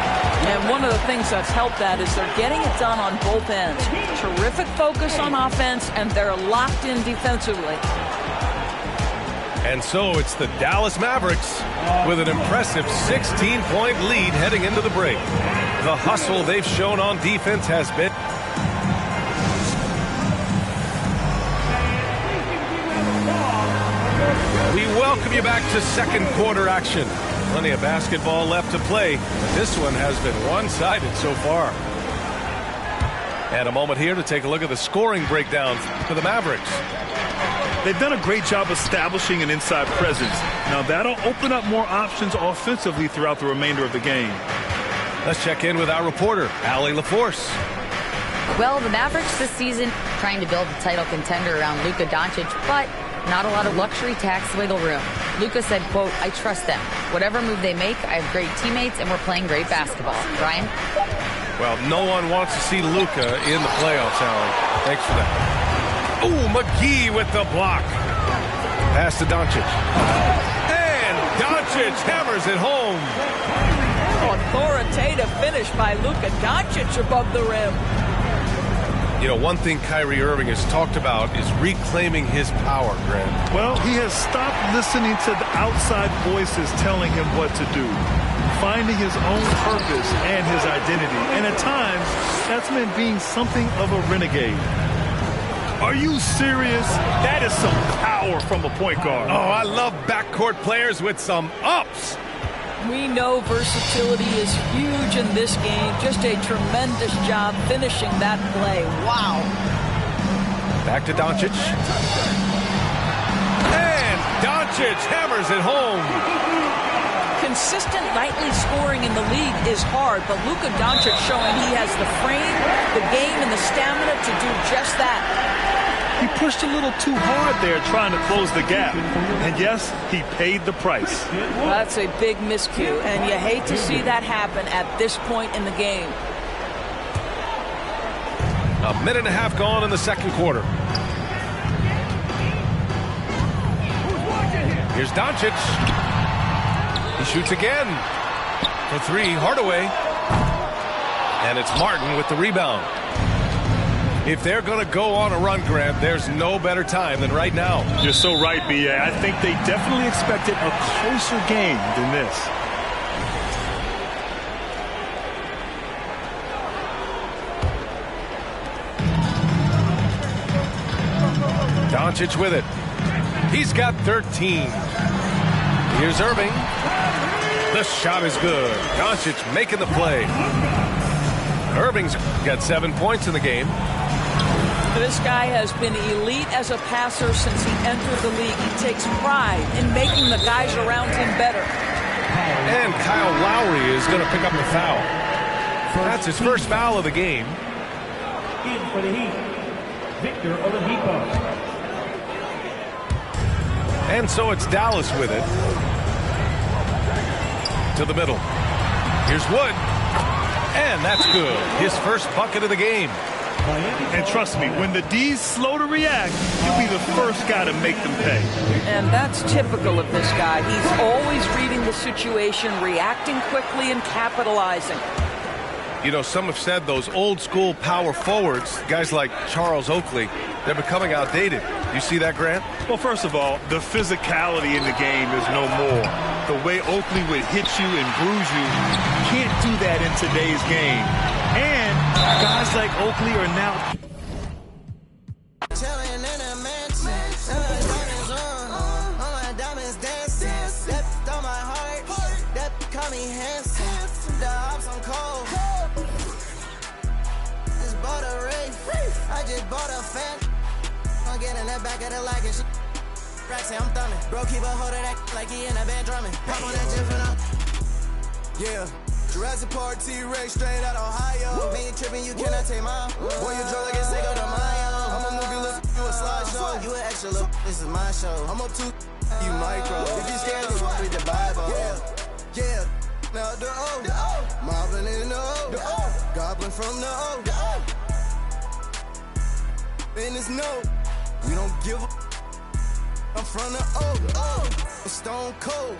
And one of the things that's helped that is they're getting it done on both ends. Terrific focus on offense, and they're locked in defensively. And so it's the Dallas Mavericks with an impressive 16-point lead heading into the break. The hustle they've shown on defense has been... We welcome you back to second quarter action. Plenty of basketball left to play, but this one has been one-sided so far. And a moment here to take a look at the scoring breakdown for the Mavericks. They've done a great job establishing an inside presence. Now that'll open up more options offensively throughout the remainder of the game. Let's check in with our reporter, Allie LaForce. Well, the Mavericks this season trying to build a title contender around Luka Doncic, but not a lot of luxury tax wiggle room. Luka said, quote, "I trust them. Whatever move they make, I have great teammates and we're playing great basketball." Brian? Well, no one wants to see Luka in the playoffs, Allie. Thanks for that. Ooh, McGee with the block. Pass to Doncic. And Doncic hammers it home. Authoritative finish by Luka Doncic above the rim. You know, one thing Kyrie Irving has talked about is reclaiming his power, Grant. Well, he has stopped listening to the outside voices telling him what to do, finding his own purpose and his identity. And at times, that's meant being something of a renegade. Are you serious? That is some power from a point guard. Oh, I love backcourt players with some ups. We know versatility is huge in this game. Just a tremendous job finishing that play. Wow. Back to Doncic. And Doncic hammers it home. Consistent nightly scoring in the league is hard, but Luka Doncic showing he has the frame, the game, and the stamina to do just that. He pushed a little too hard there trying to close the gap. And yes, he paid the price. That's a big miscue, and you hate to see that happen at this point in the game. A minute and a half gone in the second quarter. Here's Doncic. He shoots again. For three, Hardaway. And it's Martin with the rebound. If they're going to go on a run, Grant, there's no better time than right now. You're so right, B.A. I think they definitely expected a closer game than this. Doncic with it. He's got 13. Here's Irving. The shot is good. Doncic making the play. Irving's got 7 points in the game. This guy has been elite as a passer since he entered the league. He takes pride in making the guys around him better. And Kyle Lowry is going to pick up the foul. That's his first foul of the game. In for the Heat, Victor Oladipo. And so it's Dallas with it. To the middle. Here's Wood. And that's good. His first bucket of the game. And trust me, when the D's slow to react, you'll be the first guy to make them pay. And that's typical of this guy. He's always reading the situation, reacting quickly, and capitalizing. You know, some have said those old school power forwards, guys like Charles Oakley, they're becoming outdated. You see that, Grant? Well, first of all, the physicality in the game is no more. The way Oakley would hit you and bruise you, can't do that in today's game. And guys like Oakley are now... I just bought a fan. I'm getting that back of the like and shit. Rack say I'm thumbing. Bro, keep a hold of that like he in a band drumming. Pop on that gym for now. Yeah. Jurassic Park T-Rex straight out Ohio. Me ain't tripping, you cannot take mine. Boy, you drunk like it's Cinco de Mayo. I'm a movie, look, you a slideshow. You an extra look, this is my show. I'm up to you micro. If you scared, you read the Bible. Yeah. Now the O, mobbing in the O, goblin from the O. And it's no, we don't give a. I'm from the O, I'm stone cold,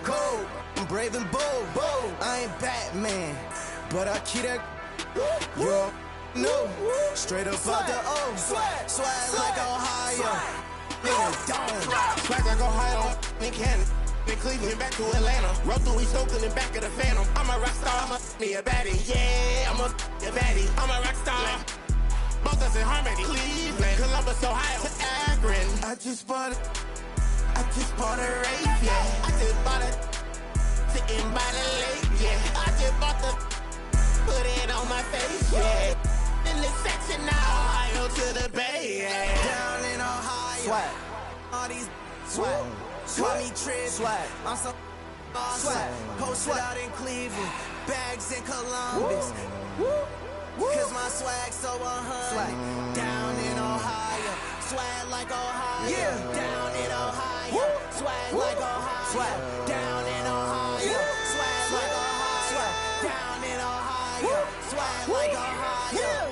I'm brave and bold. I ain't Batman, but I keep that. Yo, no, straight up out the O, swag like Ohio. Swag like Ohio, in Canada. Cleveland back to Atlanta. Roll through East Oakland and back of the Phantom. I'm a rock star, I'm a baddie. Yeah, I'm a baddie. I'm a rock star. Both us in harmony. Cleveland, Columbus, Ohio, to Akron. I just bought a Wraith, yeah. I just bought it sitting by the lake, yeah. I just bought put it on my face, yeah. In the section now, Ohio to the Bay, yeah. Down in Ohio, swag. All these swag. Swag. Me trip, swag. I'm so swag. Posted out in Cleveland, bags in Columbus. Cause my swag so 100. Down in Ohio, swag like Ohio. Yeah. Down in Ohio, swag like Ohio. Swag. Down in Ohio, swag like Ohio. Swag. Down in Ohio, swag like Ohio.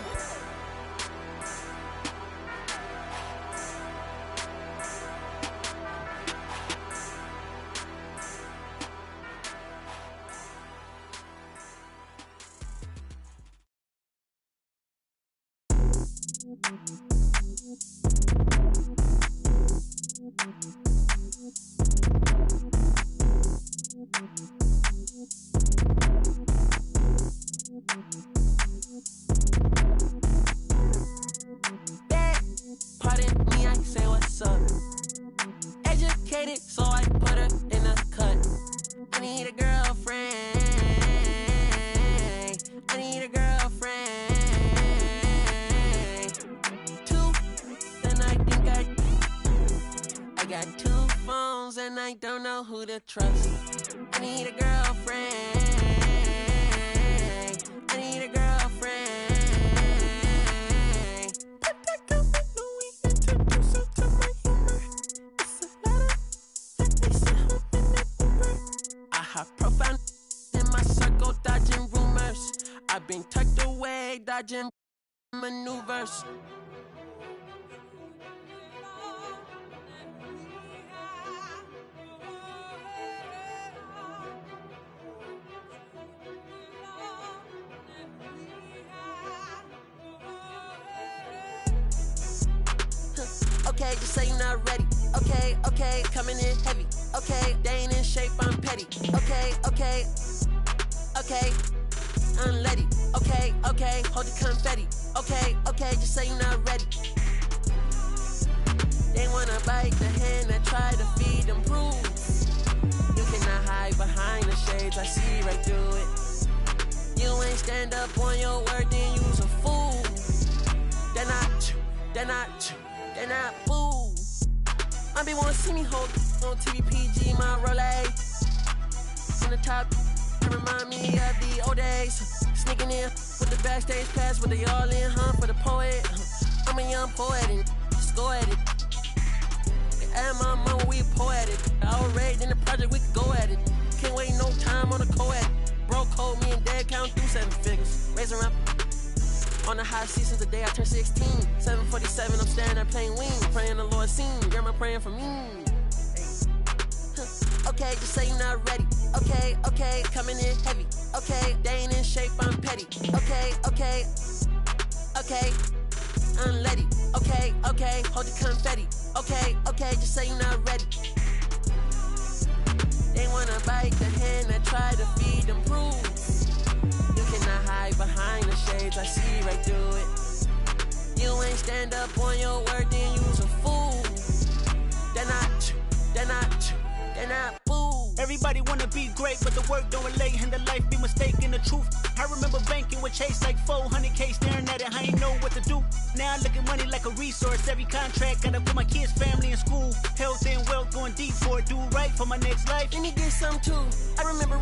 Pardon me, I say what's up. Educated, so I put her in a cut. I need a girlfriend. I need a girlfriend. Two, then I think I got 2 phones and I don't know who to trust. I need a girlfriend. I need a girlfriend. Profound in my circle, dodging rumors. I've been tucked away, dodging maneuvers. Okay, just say you're not ready. Okay, coming in heavy. Okay, they ain't in shape, I'm petty. Okay, unleady. Okay, hold the confetti. Okay, just say you're not ready. They wanna bite the hand that try to feed them bruise. You cannot hide behind the shades, I see right through it. You ain't stand up on your word, then you's a fool. They're not fool. I be wanna see me hold on TVPG, my Rolex. In the top, it remind me of the old days. Sneaking in with the backstage pass, but they all in, for the poet. I'm a young poet and just go at it. At my mama, we poetic. Outraged in the project, we could go at it. Can't wait no time on the co-ed. Bro code me and dad count through 7 figures. Raise around. On the high seat since the day I turned 16. 747, I'm standing there playing wings. Praying the Lord seen. Grandma praying for me. Okay, just say you're not ready. Okay, coming in heavy. Okay, they ain't in shape, I'm petty. Okay, unleady. Okay, hold the confetti. Okay, just say you're not ready. They wanna bite the hand that try to feed them bruise. You cannot hide behind the shades, I see right through it. You ain't stand up on your word, then you's a fool. They're not fool. Everybody wanna be great, but the work don't relate, and the life be mistaken the truth. I remember banking with Chase like 400K, staring at it, I ain't know what to do. Now I look at money like a resource. Every contract gotta put my kids' family in school. Health and wealth going deep for it, do right for my next life. And he did some too. I remember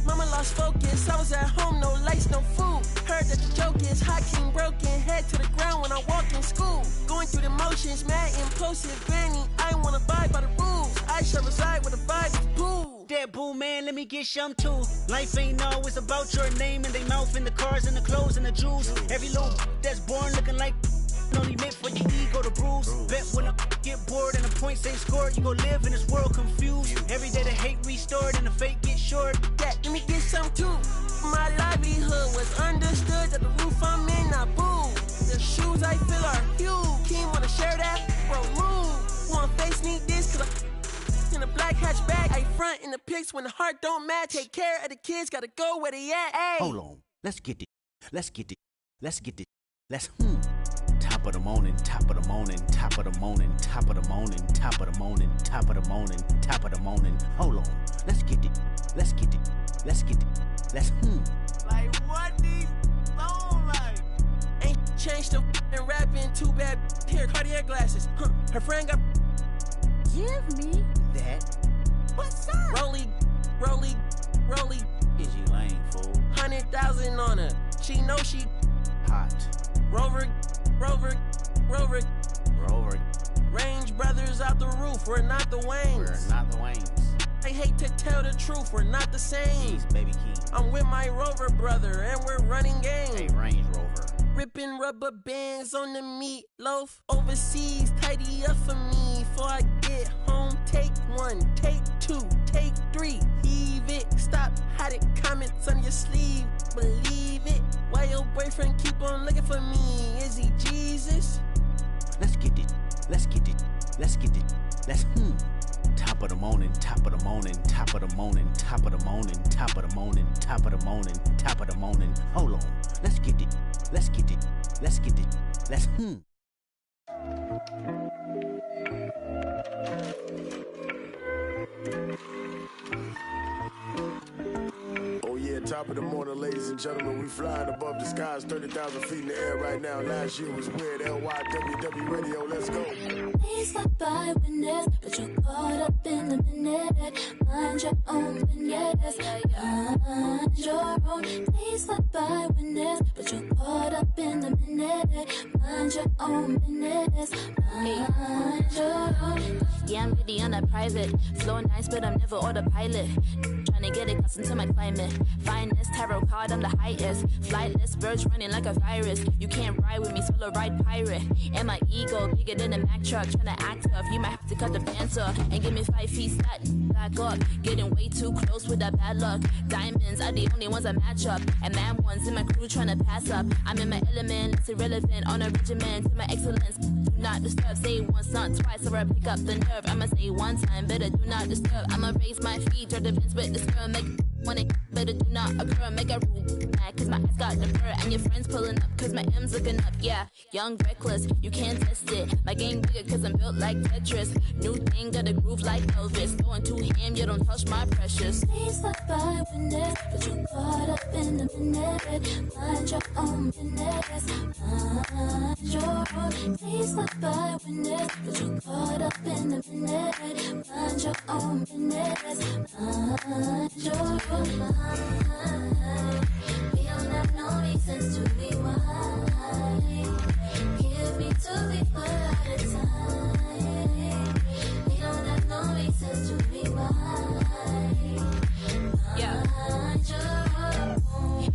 mama lost focus. I was at home, no lights, no food. Heard that the joke is hot king broken, head to the ground when I walk in school. Going through the motions, mad impulsive, Benny. I wanna abide by the rules. I shall reside with the vibe is cool. Dead boo, man, let me get some too. Life ain't always about your name and they mouth and the cars and the clothes and the jewels. Every little that's born looking like only meant for your ego to bruise. Bet when I get bored and the points ain't scored, you gon' live in this world confused. Every day the hate restored and the fake get short. That, let me get some too. My livelihood was understood that the roof I'm in, I boo. The shoes I feel are huge. King wanna share that? Bro, move. One face need this cause I in a black hatchback. I front in the pics when the heart don't match. Take care of the kids, gotta go where they at. Ay. Hold on. Let's get it. Top of the morning, top of the morning, top of the morning, top of the morning, top of the morning, top of the morning, top of the morning. Hold on. Let's get it. Like what these sound like? Ain't changed the and rapping too bad. Here, Cartier glasses. Her friend got. Give me that. What's up? Rolly. Is you lame, fool? 100,000 on her. She know she hot. Rover. Range brothers out the roof. We're not the Waynes. I hate to tell the truth. We're not the same. Jeez, baby King. I'm with my Rover brother and we're running game. Hey, Range Rover. Ripping rubber bands on the meatloaf. Overseas, tidy up for me. Before I get home, take 1, take 2, take 3. Heave it, stop hiding comments on your sleeve. Believe it. Why your boyfriend keep on looking for me? Is he Jesus? Let's get it. Top of the morning, top of the morning, top of the morning, top of the morning, top of the morning, top of the morning, top of the morning. Hold on. Let's get it. Oh yeah, top of the morning, ladies and gentlemen. We flying above the skies, 30,000 feet in the air right now. Last year was weird. LYWW Radio, let's go. Please stop by witness, but you're caught up in the minute. Mind your own business. Mind your own. Please stop by witness, but you're caught up in the minute. Mind your own business. Mind your own. Yeah, I'm really on a private. Flow nice, but I'm never autopilot. Trying to get accustomed to my climate. Finest tarot card, I'm the highest. Flightless, birds running like a virus. You can't ride with me, solo ride pirate. And my ego bigger than a Mack truck. Trying to act tough, you might have to cut the pants off. And give me 5 feet flat, back up. Getting way too close with that bad luck. Diamonds are the only ones I match up. And mad ones in my crew trying to pass up. I'm in my element, it's irrelevant. On a regimen to my excellence. Do not disturb, say once, not twice, or I pick up the nerve. I'ma say one time, better do not disturb. I'ma raise my feet, or the fence with this girl, make when it better do not occur. Make a rule mad, cause my eyes got the fur. And your friends pulling up, cause my M's looking up. Yeah, young, reckless, you can't test it. My game bigger, cause I'm built like Tetris. New thing, got a groove like Elvis. Going too ham, you don't touch my precious. Please stop by witness, but you're caught up in the minute. Mind your own business. Mind your own. Please stop by witness, but you're caught up in the minute. Mind your own business. Mind your own. We don't have no reasons to be wild. Give me 2 people at a time. We don't have no reasons to be wild. Yeah.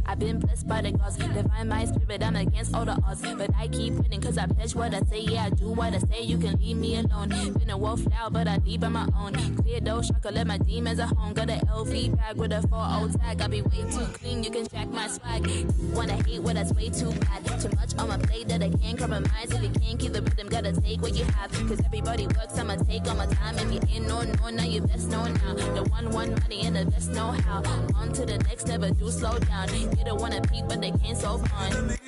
I've been blessed by the gods, divine my spirit, I'm against all the odds. But I keep winning cause I pledge what I say, yeah, I do what I say, you can leave me alone. Been a wolf now, but I leave on my own. Clear though, shaka, let my demons at home. Got an LV bag with a 4-0 tag, I be way too clean, you can jack my swag. Wanna hate what that's way too bad. Too much on my plate that I can't compromise. If you can't keep the rhythm, gotta take what you have. Cause everybody works, I'ma take all my time. If you ain't no, now you best know now. The one money and the best know how. On to the next, never do slow down. You don't wanna peek, but they can't so fun. Didn't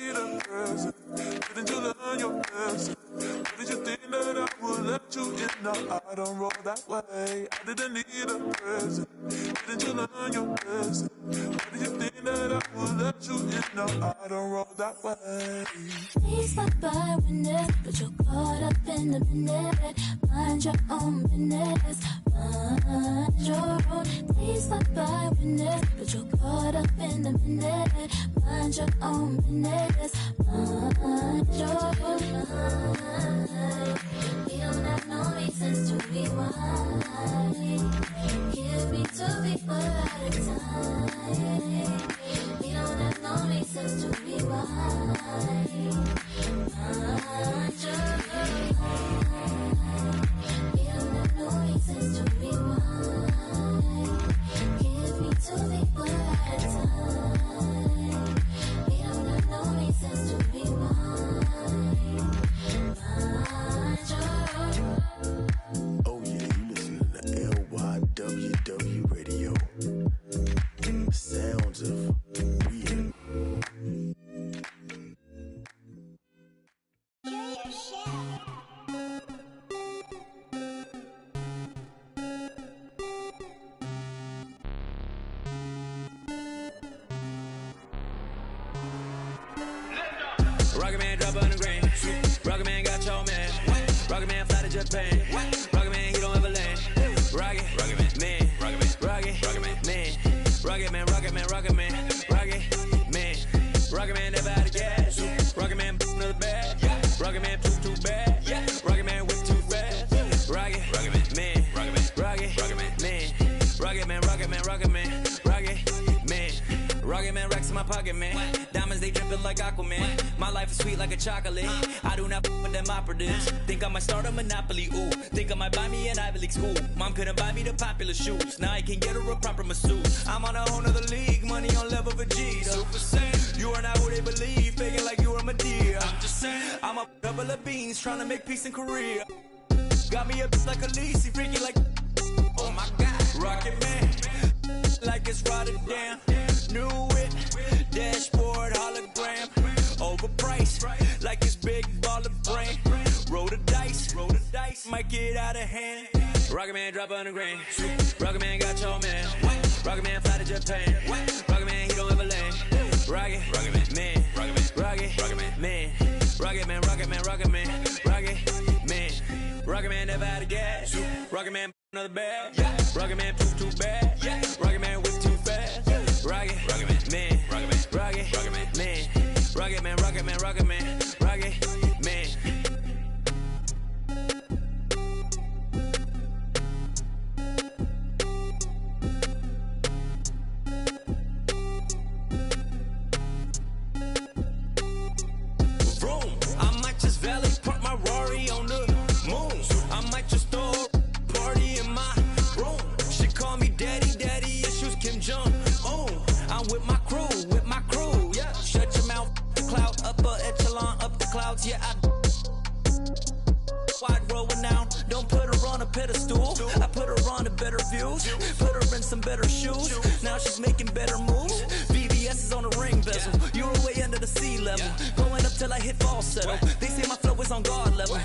you learn your lesson? What did you think that I would let you in? No, I don't roll that way. I didn't need a present. Didn't you learn your lesson? What did you think that I would let you in? No, I don't roll that way. Please stop by witness, but you're caught up in the minute. Mind your own business. Mind your own. Please stop by witness, but you're caught up in the minute. Mind your own business. Mind your own. We don't have no reasons to be wild. Give me 2 people. Japan. Rocket man, he don't ever land. Rocket man, rocket man, rocket man, rocket man, rocket man, rocket man, rocket man, rocket man, never out of gas. Rocket man, another bag. Rocket man, too bad. Rocket man, whip too fast. Rocket man, rocket man, rocket man, rocket man, rocket man, rocket man, rocket man, rocket man, racks in my pocket, man. Diamonds, they dripping like Aquaman. My life is sweet like a chocolate. I do not with them operatives. Think I might start a monopoly, ooh. Think I might buy me an Ivy League school. Mom couldn't buy me the popular shoes. Now I can get her a proper masseuse. I'm on a whole nother league, money on level Vegeta. Super Saiyan, you are not who they believe. Faking like you are Medea. I'm just saying, I'm a double of beans, trying to make peace in Korea. Got me a bitch like Khaleesi, freaky like, oh my god. Rocket man, like it's Rotterdam. New whip, dashboard, hologram. Overpriced, like it's big baller brain. Roll the dice, might get out of hand. Rocket man, drop 100 grand. Rocket man, got your man. Rocket man, fly to Japan. Rocket man, he don't ever land. Rocket man, rocket man, rocket man, rocket man, rocket man, rocket man, rocket man, never out of gas. Rocket man, another bag. Rocket man, too bad. Rocket man, whip too fast. Rocket man, rocket man, rocket man, rocket man, rocket man, rocket man, rocket man. Vroom, I might just valet park my Rari on the moon. I might just throw a party in my room. She call me daddy, issues Kim Jong. Oh, I'm with my crew, yeah. Shut your mouth, cloud, upper echelon, up the clouds, yeah. Wide rolling down, don't put her on a pedestal. I put her on a better views, put her in some better shoes. Now she's making better moves. VVS is on the ring bezel. You're way under the sea level, going up till I hit falsetto. They say my flow is on God level.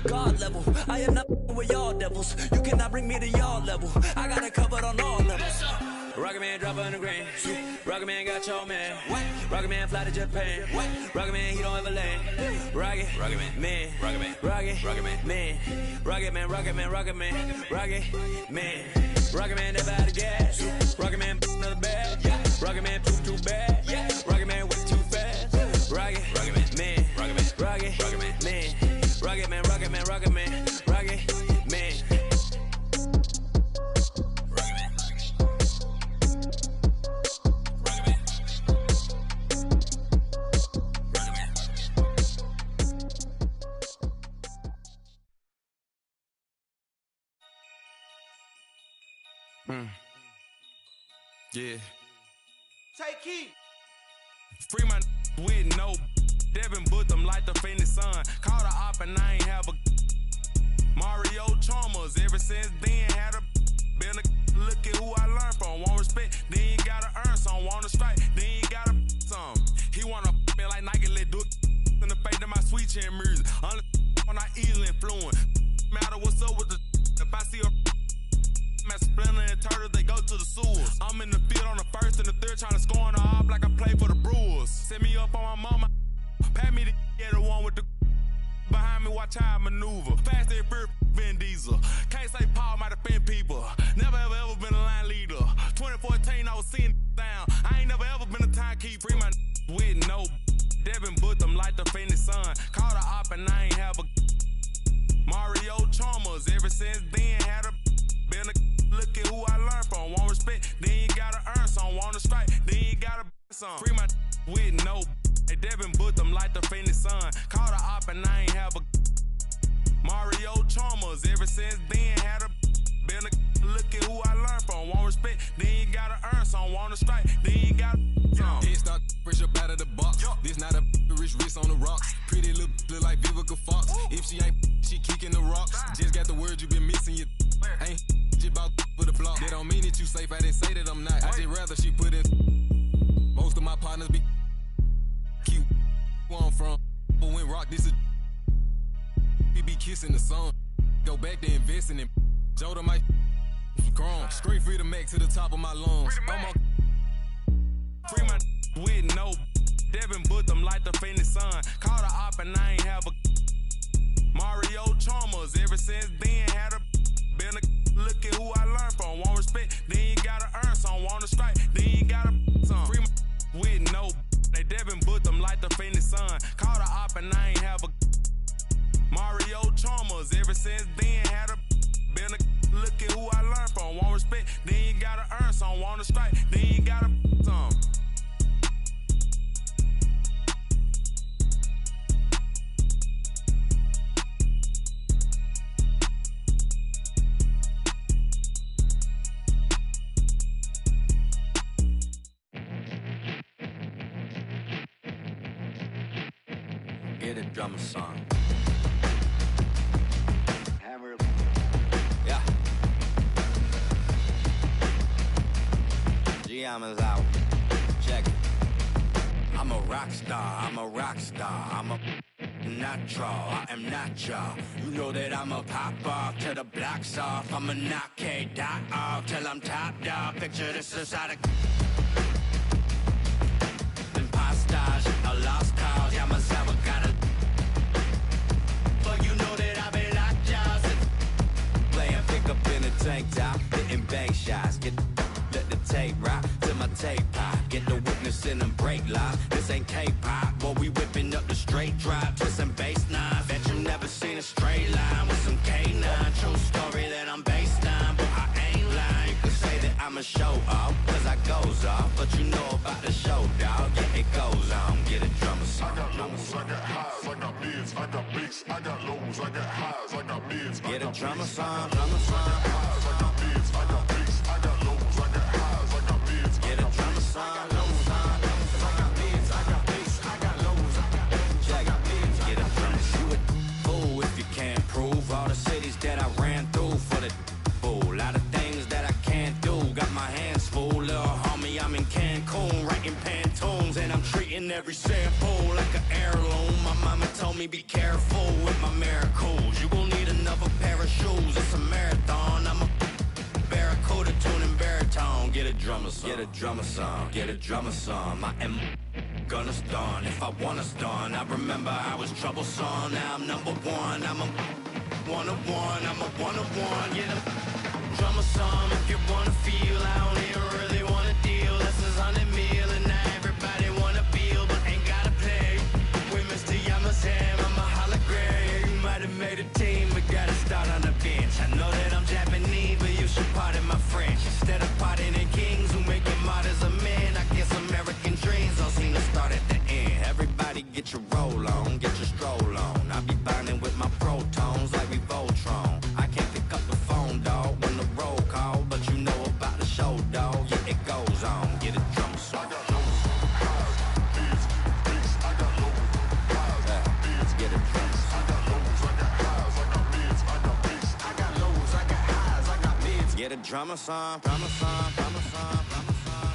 God level. I am not with y'all devils. You cannot bring me to y'all level. I got it covered on all levels. Rocket man, drop 100 grand. Rocket man, got your man. Rocket man, fly to Japan. Rocket man, he don't ever land. Rocket man, rocket man, rocket man, rocket man, rocket man, rocket man, rocket man, rocket man, never out of gas. Rocket man, another bag. Rocket man, too bad. Rocket man, whip too fast. Rocket man, rocket man, rocket man, rocket man, rocket man, rocket man, rocket man. Yeah. Take key. Free my with no Devin booked them like the Phoenix Sun. Called her op and I ain't have a Mario Chalmers. Ever since then had a been a look at who I learned from. Won't respect, then you gotta earn some. Wanna strike, then you gotta some. He wanna me like Nike, let do in the face of my sweet chin music. Only when I easily influence. Matter what's up with the if I see a man Splinter and Turtle, they go to the sewers. I'm in the field on the first and the third, trying to score on the op like I play for the Brewers. Set me up on my mama, pat me the one with the behind me, watch how I maneuver. Fast and fear, Vin Diesel. Can't say Paul might offend people. Never ever been a line leader. 2014, I was seeing down. I ain't never ever been a timekeeper. Free my with no Devin booked them like the Phoenix Sun. Called her op and I ain't have a Mario Chalmers. Ever since then had a been a look at who I learned from. Won't respect, then you gotta earn some. Wanna strike, then you gotta some. Free my with no Hey, Devin booked them like the Phoenix Sun. Called her op and I ain't have a Mario Chalmers. Ever since then had a been a look at who I learned from. Won't respect, then you gotta earn some. Wanna strike, then you gotta some. Head start fresh up out of the box. This not a rich wrist on the rocks. Pretty look like Vivica Fox. If she ain't, she kicking the rocks. Just got the word you been missing. You ain't just about for the block. That don't mean that you safe. I didn't say that I'm not. I just rather she put in. Most of my partners be cute. Where I'm from, but when rock this is. We be kissing the sun. Go back to investing in. Joda might grown. Scream free to make to the top of my lungs. I'm on. Free my with no Devin booked them like the Phoenix Sun. Called her op and I ain't have a Mario Chalmers. Ever since then, had a been a look at who I learned from. Want respect, then you gotta earn some. Want to strike, then you gotta some. Free with no, they Devin put them like the Phoenix Sun. Caught a op and I ain't have a Mario Chalmers. Ever since then, had a been a look at who I learned from. Want respect, then you gotta earn some. Want to strike, then you gotta some. Get a drummer song. Hammer. Yeah. GM is out. Check it. I'm a rock star. I'm a rock star. I'm a natural. I am not y'all. You know that I'm a pop off till the block's off. I'm a knock K-Dot off till I'm top dog. Picture this inside a impostage, a lost cause. Yeah, myself, I got a but you know that I been locked y'all. Playing pickup in a tank top, hitting bank shots. Let the tape rock till my tape pop. Get the witness in them break live. This ain't K-pop, boy, we whipping up the straight drop. Twisting bass nine. Bet you never seen a straight line with some K9. True story that I'm based on, but I ain't lying. You could say that I'm a show off, cause I goes off. But you know about the show, dog. Yeah, it goes on. Get a drummer song. I got lows, I got highs, I got mids, I got bass, I got lows, I got highs, I got mids. Get a drummer song, drummer song. I got mids, I got bass, I got lows, I got highs, I got mids. Get a drummer song, drummer song. I got mids, I got bass, I got lows, I got lows, I got mids. Get a drummer. You a fool if you can't prove all the cities that I ran through for the fool. Lot of things that I can't do. Got my hands full, little homie. I'm in Cancun writing Pantones, and I'm treating every sample like an heirloom. My mama told me be careful with my miracles. You gon' need another pair of shoes. It's a marathon. I'm a barracuda tuning baritone. Get a drummer song. Get a drummer song. Get a drummer song. I am gonna stun if I wanna stun. I remember I was troublesome. Now I'm number one. I'm a one of one. I'm a one of one. Get a drummer song if you wanna feel. I don't even really wanna deal. This is 100 mil and now everybody wanna feel, but ain't gotta play with Mr. Yamazam. I'm a hologram. You might have made a team, but gotta start on the bench. I know that I'm Japanese, but you should pardon my French. Instead of pardoning kings who make it martyrs of men, I guess American dreams don't seem to start at the end. Everybody get your roll on, get your stroll on. I be binding with my protons like we Voltron. I can't pick up the phone, dog, when the roll call, but you know about the show, dog. Yeah, it goes on. Get a drum song. Get a drum song. Get a drummer song, drummer song, drummer song, drummer song.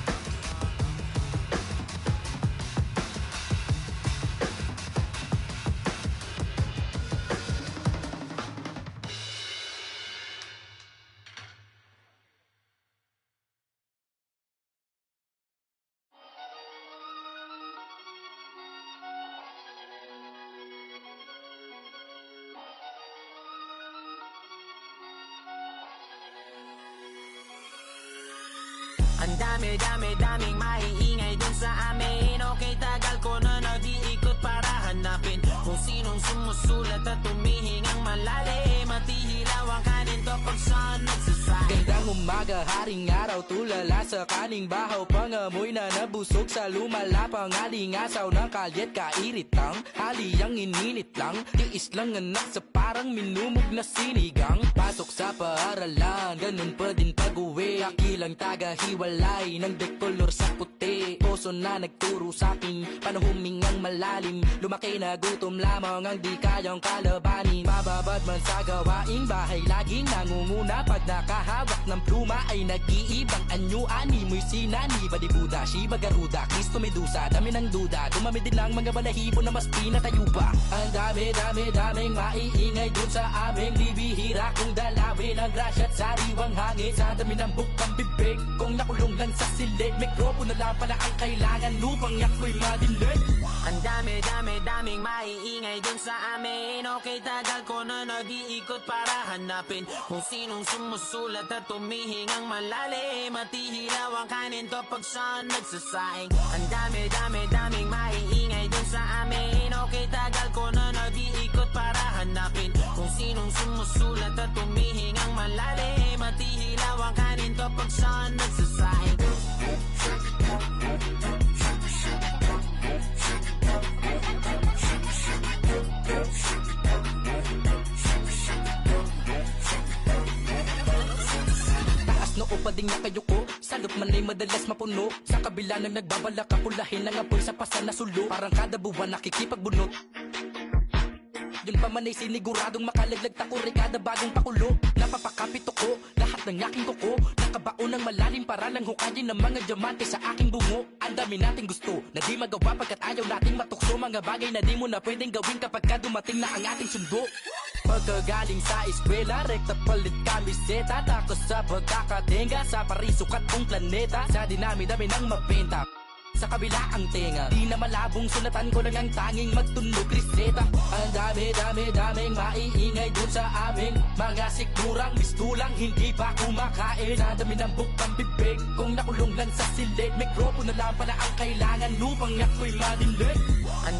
Ang daming maiingay dun sa amin. Okay, tagal ko na nag-iikot para hanapin kung sinong sumusulat at tumihingang malalim. Matihilaw ang kanin to pag saan nagsasay. Gandang umaga, haring araw, tulala sa kaning bahaw. Pangamoy na nabusog sa lumalapang alingasaw ng kalyet kairitang. Haliyang ininit lang, tiis lang anak sa parang minumog na sinigang. Pasok sa paaralan, ganun pa din pag-uwi. Akilang taga-hiwalay ng dekolor sa puti. Puso na nagturo sa'king paano humingang malalim. Lumaki na gutom lamang ang di kayang kalabanin. Mababad man sa gawaing bahay, laging nangunguna. Pag nakahawak ng pluma ay nag-iibang anyo. Animoy sinani, Badibuda, Shiba, Garuda, Kristo, Medusa. Dami ng duda, dumami din ang mga balahibo na mas pinatayo pa. Ang daming maiingay dun sa aming bibihira. Kung dalawin ang grasya at sariwang hangin sa dami ng bukang bibig. Kung nakulong lang sa silid, mikropono lang pala ang kailangan upang ako'y madinig. Ang daming maiingay dun sa amin. Okay, tagal ko na nag-iikot para hanapin kung sinong sumusulat at tumihingang malalim. At ihilaw ang kanin to pag saan nagsasaing. Ang daming maiingay dun sa amin. Okay, tagal ko na nag-iikot para hanapin kung sinong sumusulat at tumihingang malalim. At ihilaw ang kanin to pag saan nagsasaing. Taas noo pa ding nakayuko, salop man ay madalas mapuno. Sa kabila ng nagbabalak, kapulahin ng apoy sa pasan na sulo. Parang kada buwan nakikipagbunot. Yun pa man ay siniguradong makalaglag takuri kada bagong pakulo. Napapakapit ko, lahat ng aking kuko. Nakabaon ng malalim para lang hukayin ng mga diamante sa aking bungo. Ang dami nating gusto na di magawa pagkat ayaw nating matukso. Mga bagay na di mo na pwedeng gawin kapag ka dumating na ang ating sundo. Pagkagaling sa eskwela, rekta palit kamiseta. Takos sa pagkakatenga sa parisukat kong planeta. Sa dinami-dami ng mabenta sa kabila ang tenga, di na malabong sulatan ko lang ang tanging magtunog reseta. Ang daming maiingay dun sa amin. Mga sikurang mistulang hindi pa kumakain. Nadami ng bukang bibig kung nakulong lang sa silid. Mikropono lang pala ang kailangan upang ako'y madinig. Ang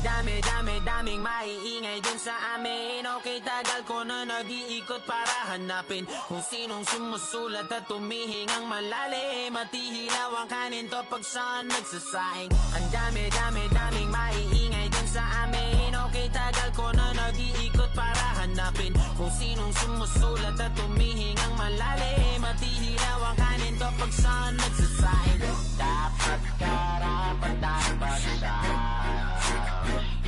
daming maiingay dun sa amin. Okay, tagal ko na nag-iikot para hanapin kung sinong sumusulat at tumihingang malalim. At ihilaw ang kanin to pag saan nagsasaing. Ang daming maiingay dun sa amin. Okay, tagal ko na nag-iikot para hanapin kung sinong sumusulat at tumihingang malalim. At ihilaw ang kanin to pag saan nagsasaing. Dapat karapat-dapat siya,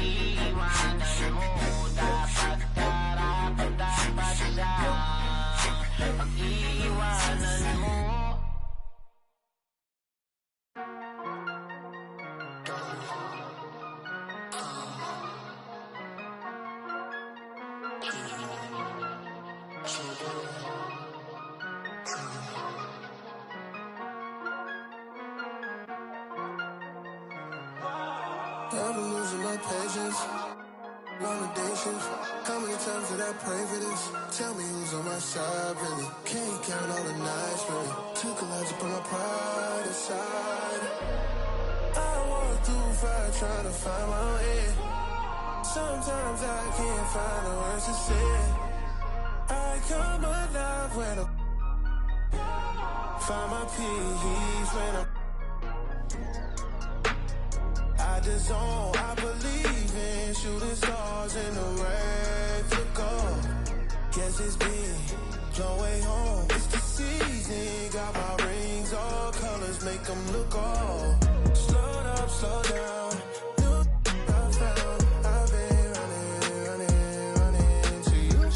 iwanan mo. Dapat karapat-dapat siya, pag-iwanan mo. I've been losing my patience. Long the day shift. How many times did I pray for this? Tell me who's on my side, really. Can't count all the nights, really. Took a lot to put my pride aside. I walk through fire trying to find my way. Sometimes I can't find the words to say. I come alive when I find my peace when I'm I just zone, I believe in shooting stars in the red to go. Guess it's been long way home. It's the season, got my rings, all colors make them look all. Slow up, slow down. New I found, I've been running to you.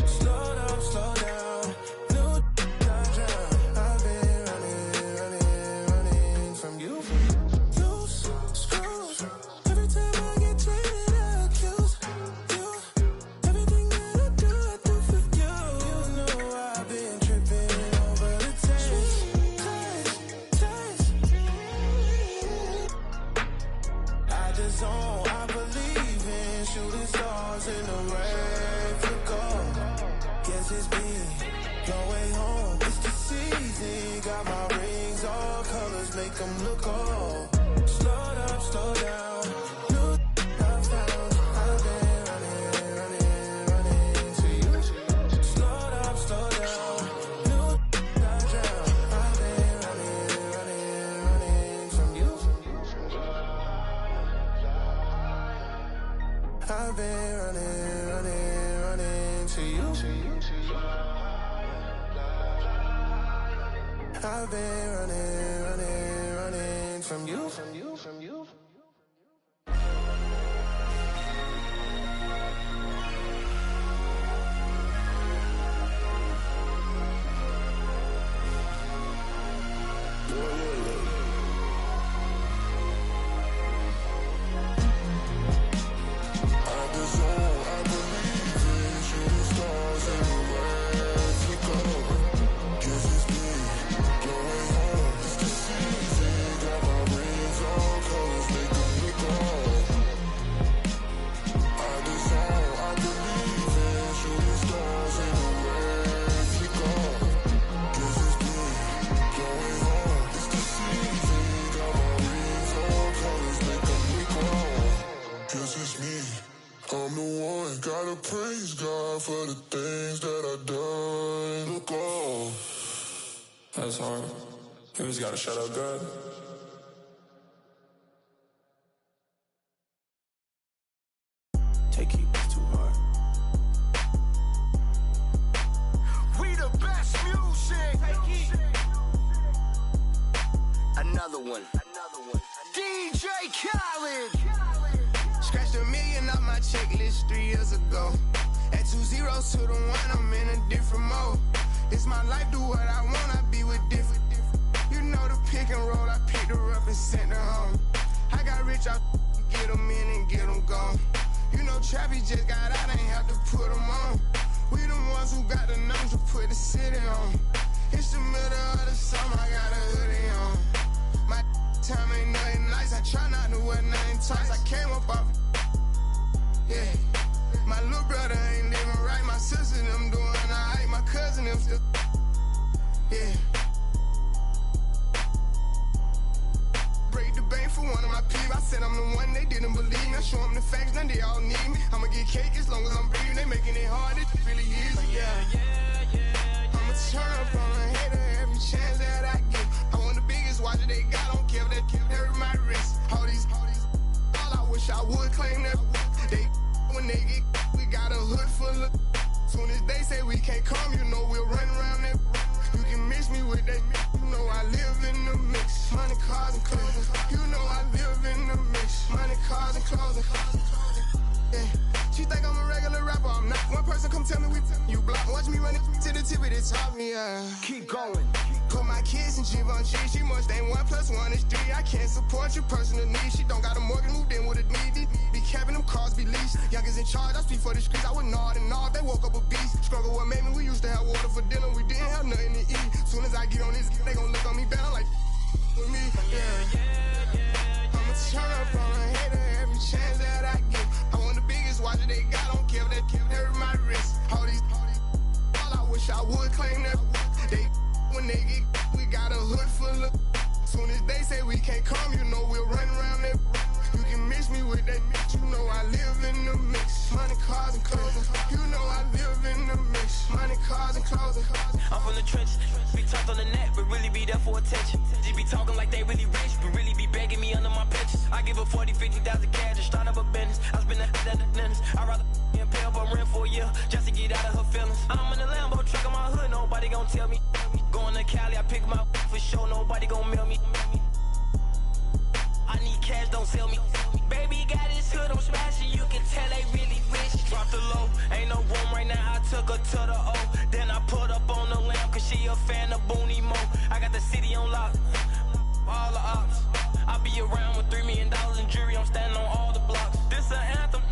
Slow up, slow down. New I drown. I've been running from you. Shooting stars in the red to go. Guess it's been long way home. It's the season, got my rings, all colors make them look all. Slow up, slow down. Look, I found I've been running to you. Slow up, slow down. Look, I drown. I've been running from you. I've been running to you. I've been running from you. go. That's hard. You just gotta shut up good. Take it too hard. We the best music. Another one. DJ Khaled. Scratched $1 million off my checklist 3 years ago. At 2 zeros to the 1, I'm in a different mode. It's my life, do what I want, I be with different. You know the pick and roll, I picked her up and sent her home. I got rich, I get them in and get them gone. You know Trappy just got out, ain't have to put them on. We the ones who got the numbers to put the city on. It's the middle of the summer, I got a hoodie on. My time ain't nothing nice, I try not to wear nothing tight. I came up off, yeah. My little brother ain't living right, my sister them doing alright, my cousin them still, yeah. Break the bank for one of my peeps, I said I'm the one, they didn't believe me. I show them the facts, now they all need me. I'ma get cake as long as I'm breathing, they making it hard, it really easy, yeah. I'ma turn up on a hater every chance that I get. I want the biggest watch that they got, don't care if they hurt my wrist. All I wish I would claim that. They, when they get, we got a hood full of. Soon as they say we can't come, you know we'll run around that. You can mix me with that, you know I live in the mix. Money, cars, and clothing. You know I live in the mix. Money, cars, and clothing. Yeah. She think I'm a regular rapper, I'm not. One person come tell me you block. Watch me run it to the tip of the top, yeah. Keep going. Put my kids in Givenchy. She must ain't 1 + 1 is 3. I can't support your personal needs. She don't got a mortgage, moved in with a need. Be capping them cars, be leased. Youngest in charge, I speak for the streets. I would nod and nod. They woke up a beast. Struggle what made me. We used to have water for dinner. We didn't have nothing to eat. Soon as I get on this, they gon' look on me better like with me. Yeah. I'ma turn up on a hater every chance that I get. I want the biggest watch that they got. Don't care if they hurt my wrist. All I wish I would claim that. They, when they get, we got a hood full of. Soon as they say we can't come, you know we'll run around that. You can mix me with that mix, you know I live in the mix. Money, cars, and clothing. You know I live in the mix. Money, cars, and clothing. I'm from the trenches, be talked on the net, but really be there for attention. Just be talking like they really rich, but really be begging me under my pictures. I give her 40, 50,000 cash to start up a business. I spend that at the dentist. I'd rather pay up on rent for a year just to get out of her feelings. I'm in the Lambo truck in my hood, nobody gon' tell me. Going to Cali, I pick my for sure, nobody gon' mail me. I need cash, don't sell me. Baby got his hood, I'm smashing, you can tell they really rich. Drop the low, ain't no room right now, I took her to the O. Then I put up on the lamb, cause she a fan of Booney Mo. I got the city on lock, all the ops. I be around with $3 million in jewelry, I'm standing on all the blocks. This an anthem,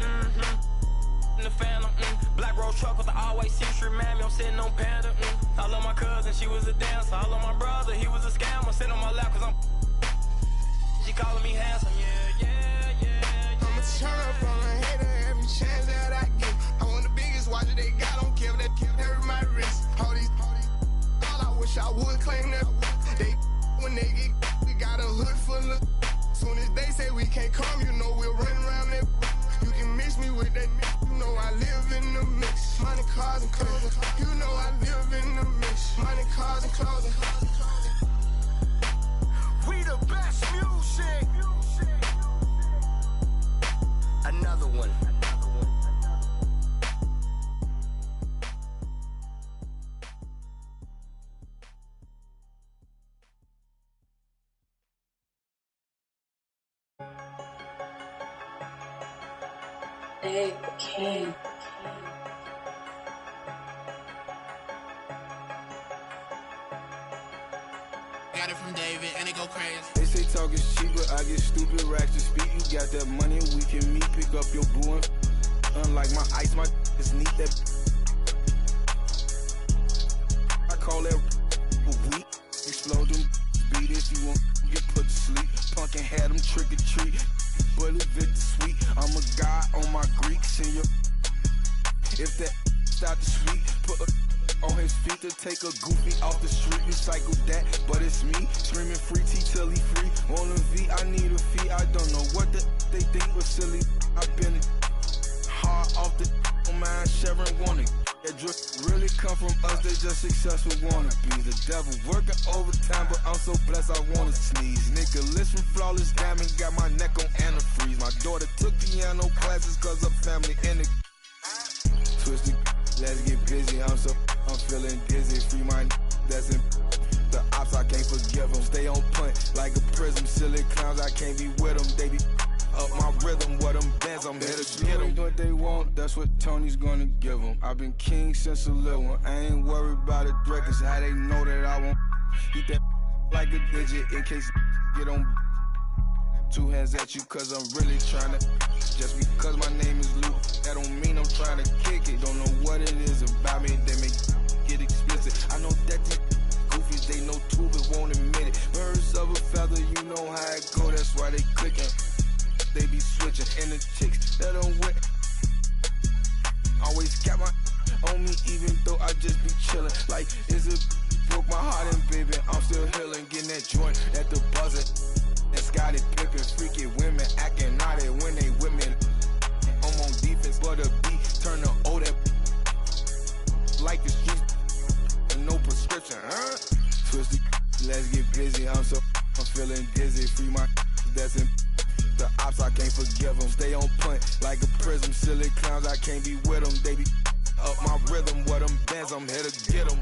in the phantom, Black Rose truck with the always see-through mammy, I'm sitting on Panda, I love my cousin, she was a dancer. I love my brother, he was a scammer. Sit on my lap cause I'm she calling me handsome, yeah. I'ma turn up on a hater every chance that I get. I want the biggest watch that they got, don't care if they hurt my wrist. All I wish I would claim that. They, when they get, we got a hood full of. Soon as they say we can't come, you know we'll run around that. You can mix me with that mix, you know I live in the mix. Money, cars, and clothing. You know I live in the mix. Money, cars, and clothing. We the best music. Another one. They came. Got it from David, and it go crazy. They say talk is cheap, but I get stupid racks to speak. You got that money, we can meet, pick up your boo and unlike my ice, my is neat. That I call that a week. Explode them, beat if you want, get put to sleep. Punk and had them trick or treat. Bullet Victor sweet. I'm a god on my Greeks and your. If that start to sweet, put a on his feet to take a goofy off the street. Recycle that, but it's me screaming free T till he free. On a V, I need a fee. I don't know what they think was silly. I've been hard off the mind. Sharon wanna That drip really come from us, they just successful wannabes. The devil working overtime, but I'm so blessed I wanna sneeze. Nicholas from Flawless Diamond got my neck on antifreeze. My daughter took piano classes cause her family in it. Twisted, let's get busy, I'm feeling dizzy. Free my that's in the ops, I can't forgive them. Stay on point like a prism, silly clowns, I can't be with them. They be up my rhythm, what them bands, I'm here to get them. What they want, that's what Tony's gonna give them. I've been king since a little one, I ain't worried about the threat, cause how they know that I won't eat that like a digit in case get on 2 hands at you, cause I'm really trying to. Just because my name is Luke, that don't mean I'm trying to kick it. Don't know what it is about me, they make get explicit. I know that these goofies, they know too, but won't admit it. Birds of a feather, you know how it go, that's why they clicking. They be switching, and the chicks that don't win always got my on me, even though I just be chillin'. Like, is it broke my heart and baby, I'm still healing. Getting that joint at the buzzer, and Scotty Pippen, freaky women acting naughty when they with me. I'm on defense, but a beat turn the O that like the streets, no prescription, huh? Twisted, let's get busy. I'm feeling dizzy. Free my that's in. The ops, I can't forgive them. Stay on point like a prism. Silly clowns, I can't be with them. They be up my rhythm. What them bands, I'm here to get them.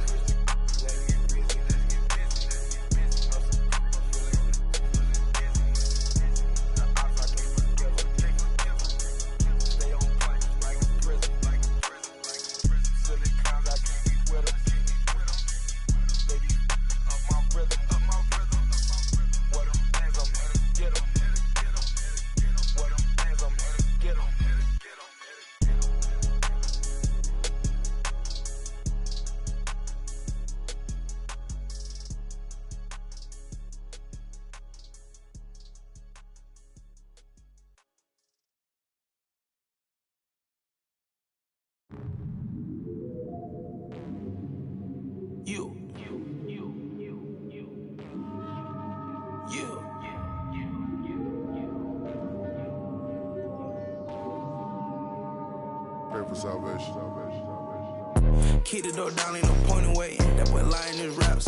Salvation. Keep the door down, ain't no point in waiting. That boy lying his raps.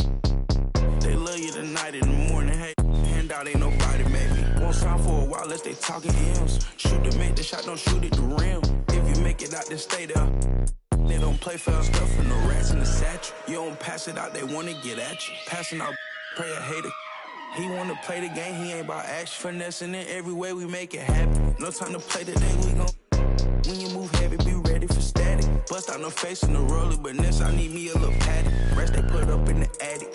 They love you tonight, in the morning, hey. Handout ain't nobody, maybe. Won't sound for a while unless they talking M's. Shoot to make the shot, don't shoot at the rim. If you make it out, then stay there. They don't play fair stuff and the rats in the satchel. You don't pass it out, they wanna get at you. Passing out, pray a hater. He wanna play the game, he ain't about action. Finessing it every way, we make it happen. No time to play today, we gon' when you move heavy, be ready for static. Bust out no face in the roller, but next I need me a little patty. Rest they put up in the attic.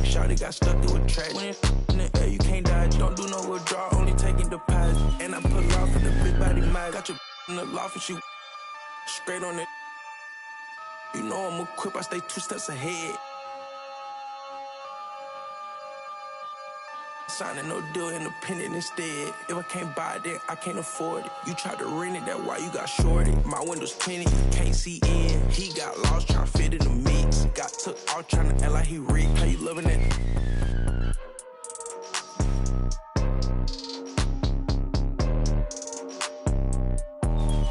Shawty got stuck to a track. When it's in the air, you can't dodge. Don't do no withdrawal, only taking deposits. And I pull off in the big body mag. Got your in the loft and she straight on it. You know I'm equipped, I stay 2 steps ahead. Signing no deal, independent instead. If I can't buy it, then I can't afford it. You tried to rent it, that's why you got shorted. My windows tinted, you can't see in. He got lost, trying to fit in the mix. Got took out, trying to act like he rigged. How you loving it?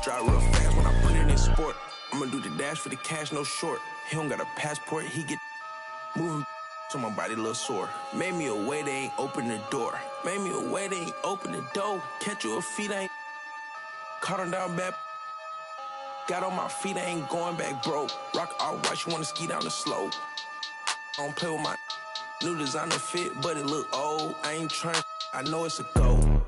Drive real fast when I put it in sport. I'ma do the dash for the cash, no short. He don't got a passport, he get moving. So my body a little sore. Made me a way, they ain't open the door. Made me a way, they ain't open the door. Catch you a feet, I ain't caught him down bad. Got on my feet, I ain't going back broke. Rock all white, you wanna ski down the slope. I don't play with my new designer fit, but it look old. I ain't trying, I know it's a go.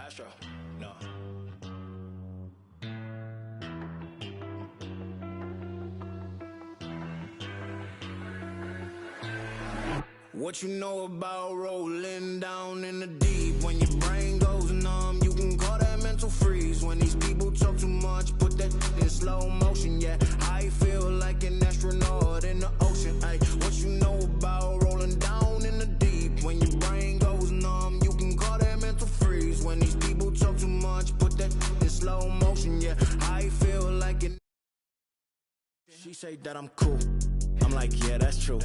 Astro, no. What you know about rolling down in the deep? When your brain goes numb, you can call that mental freeze. When these people talk too much, put that in slow motion. Yeah, I feel like an astronaut in the ocean. Ay, what you know about rolling down in say that I'm cool. I'm like, yeah, that's true.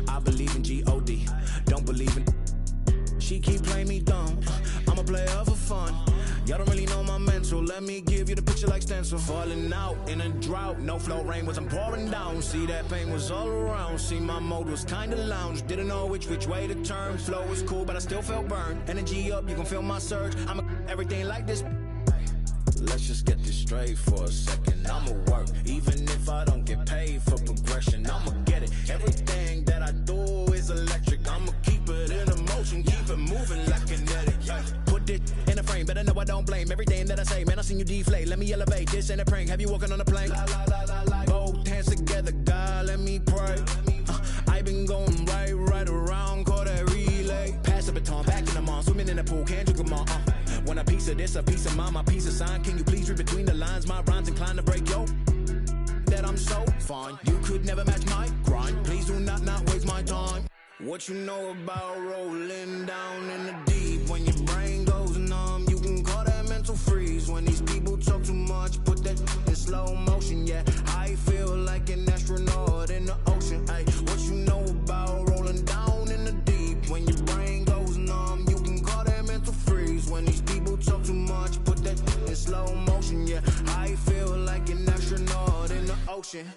I believe in G-O-D, don't believe in. She keep playing me dumb. I'm a player for fun. Y'all don't really know my mental. Let me give you the picture like stencil. Falling out in a drought. No flow rain wasn't pouring down. See, that pain was all around. See, my mode was kinda lounge. Didn't know which way to turn. Flow was cool, but I still felt burned. Energy up, you can feel my surge. I'm everything like this. Let's just get this straight for a second. I'ma work, even if I don't get paid for progression. I'ma get it. Everything that I do is electric. I'ma keep it in motion, keep it moving like kinetic. Put it in a frame, better know I don't blame everything that I say. Man, I seen you deflate. Let me elevate. This ain't a prank. Have you walking on a plane? Both hands together, God, let me pray. I been going right around, call that relay. Pass the baton, back in the mall, swimming in the pool, can't drink them all. Want a piece of this, a piece of mine, my piece of sign. Can you please read between the lines? My rhymes inclined to break yo. That I'm so fine. You could never match my grind. Please do not waste my time. What you know about rolling down in the deep? When your brain goes numb, you can call that mental freeze. When these people talk too much, put that in slow motion. Yeah, I feel like an astronaut in the ocean. Ay, what you know about rolling down in the deep? When your brain goes numb, you can call that mental freeze. When these people talk too much, put that in slow motion. Yeah, I feel like an astronaut in the ocean.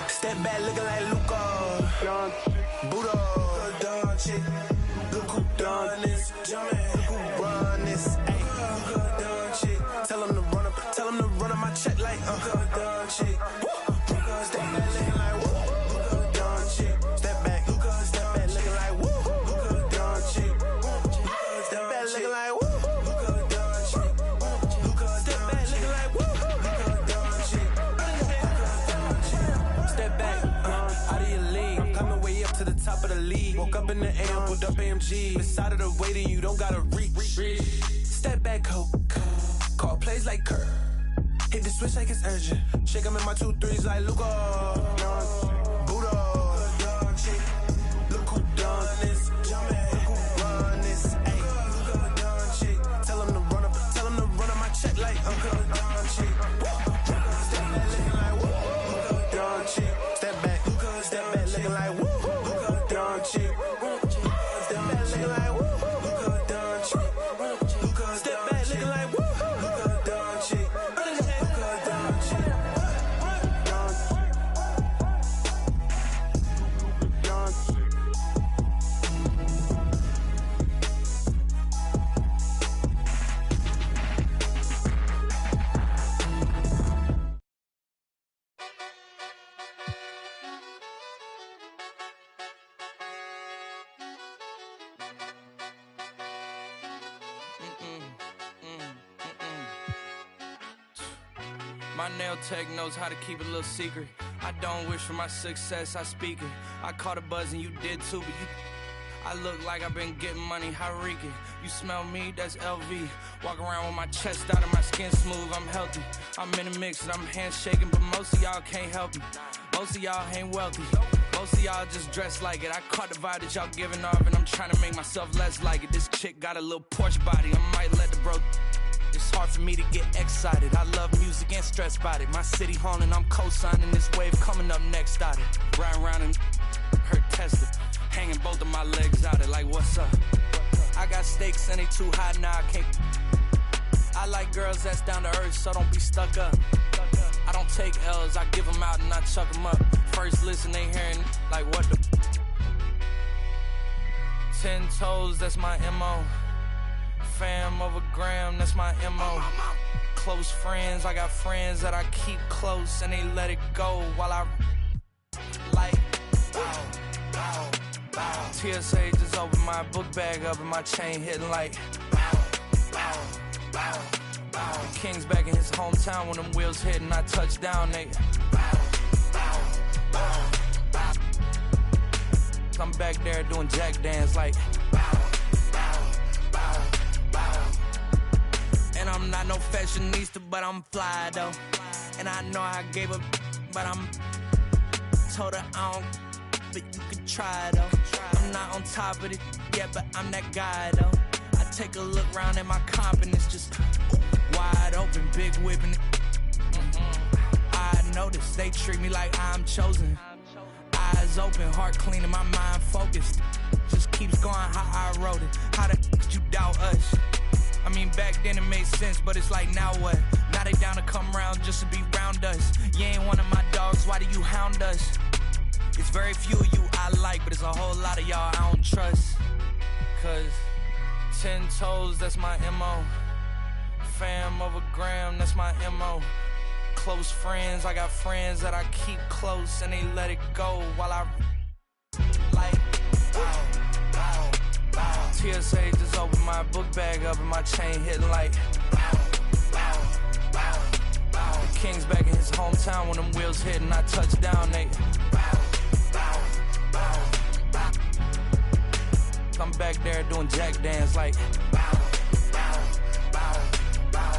Step back looking like Luka, Buddha, Don chick. Look who done this, jumpin', look who run this, ayy. Luka Don chick. Tell him to run up my check like Luka Don chick. Step back looking like woo, Luka Don chick. Step back looking like woo, Luka Don chick. Step back looking like woo, Luka Don chick. Step back looking like woo, Luka Don chick. Step back, out of your league. I'm coming way up to the top of the league. Woke up in the AM, pulled up AMG. Beside of the waiting, you don't gotta reach. Step back, call plays like Kurt. Hit the switch like it's urgent. Shake 'em in my 2-3s like Luka. Buddha, look who done this. Look who run this. Ayy, Luka Don chick. Tell him to run up my check like Luka Don chick. Step back looking like woo, Luka Don chick. Step back looking like woo, Luka Don chick. Step back looking like woo, Luka Don chick. Step back looking like woo, Luka Don chick. My nail tech knows how to keep it a little secret. I don't wish for my success, I speak it. I caught a buzz and you did too, but I look like I've been getting money, how reeking. You smell me, that's LV. Walk around with my chest out and my skin smooth, I'm healthy. I'm in a mix and I'm handshaking, but most of y'all can't help me. Most of y'all ain't wealthy. Most of y'all just dress like it. I caught the vibe that y'all giving off and I'm trying to make myself less like it. This chick got a little Porsche body, I might let the bro. It's hard for me to get excited. I love music and stress about it. My city haunting, I'm co-signing this wave coming up next out it. Riding around and her Tesla, hanging both of my legs out it like what's up? I got stakes and they too high now I can't. I like girls that's down to earth, so don't be stuck up. I don't take L's, I give them out and I chuck them up. First listen, they hearing like what the 10 toes, that's my MO. Fam over gram, that's my MO. Close friends, I got friends that I keep close and they let it go while I like bow, bow, bow. TSA just opened my book bag up and my chain hitting like bow, bow, bow, bow. King's back in his hometown when them wheels hit and I touch down, they bow, bow, bow, bow. I'm back there doing jack dance like bow. And I'm not no fashionista, but I'm fly though. And I know I gave up, but I'm told her I don't, but you can try though. I'm not on top of it yet, but I'm that guy though. I take a look round at my confidence, just wide open, big whipping. I notice they treat me like I'm chosen. Eyes open, heart clean, and my mind focused. Just keeps going how I wrote it. How the could you doubt us? I mean, back then it made sense, but it's like, now what? Now they down to come around just to be round us. You ain't one of my dogs, why do you hound us? It's very few of you I like, but it's a whole lot of y'all I don't trust. Cause 10 toes, that's my MO. Fam over gram, that's my MO. Close friends, I got friends that I keep close and they let it go while I like bow, bow, bow. TSA just opened my book bag up and my chain hitting like bow, bow, bow, bow. The King's back in his hometown when them wheels hit and I touch down, they bow, bow, bow, bow. I'm back there doing jack dance like bow, bow, bow, bow.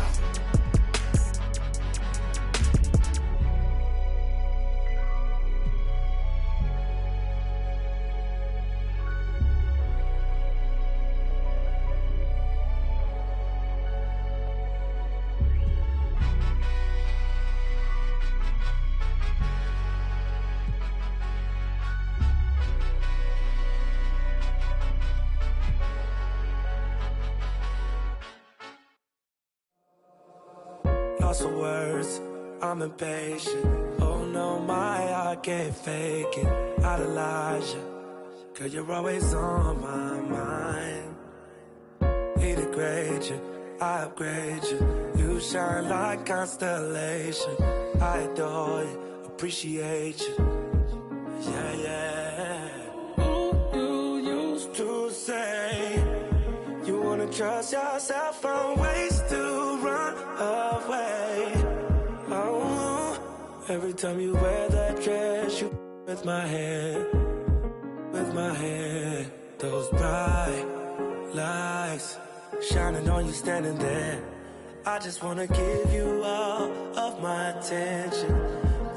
Lost for words, I'm impatient. Oh no, I can't fake it. Out Elijah, cause you're always on my mind. He degrade you, I upgrade you. You shine like constellation. I adore you, appreciate you. Yeah, yeah. Ooh, you used to say you wanna trust yourself, found ways to run away. Oh, every time you wear that dress, you with my head, with my head. Those bright lights shining on you standing there. I just wanna give you all of my attention.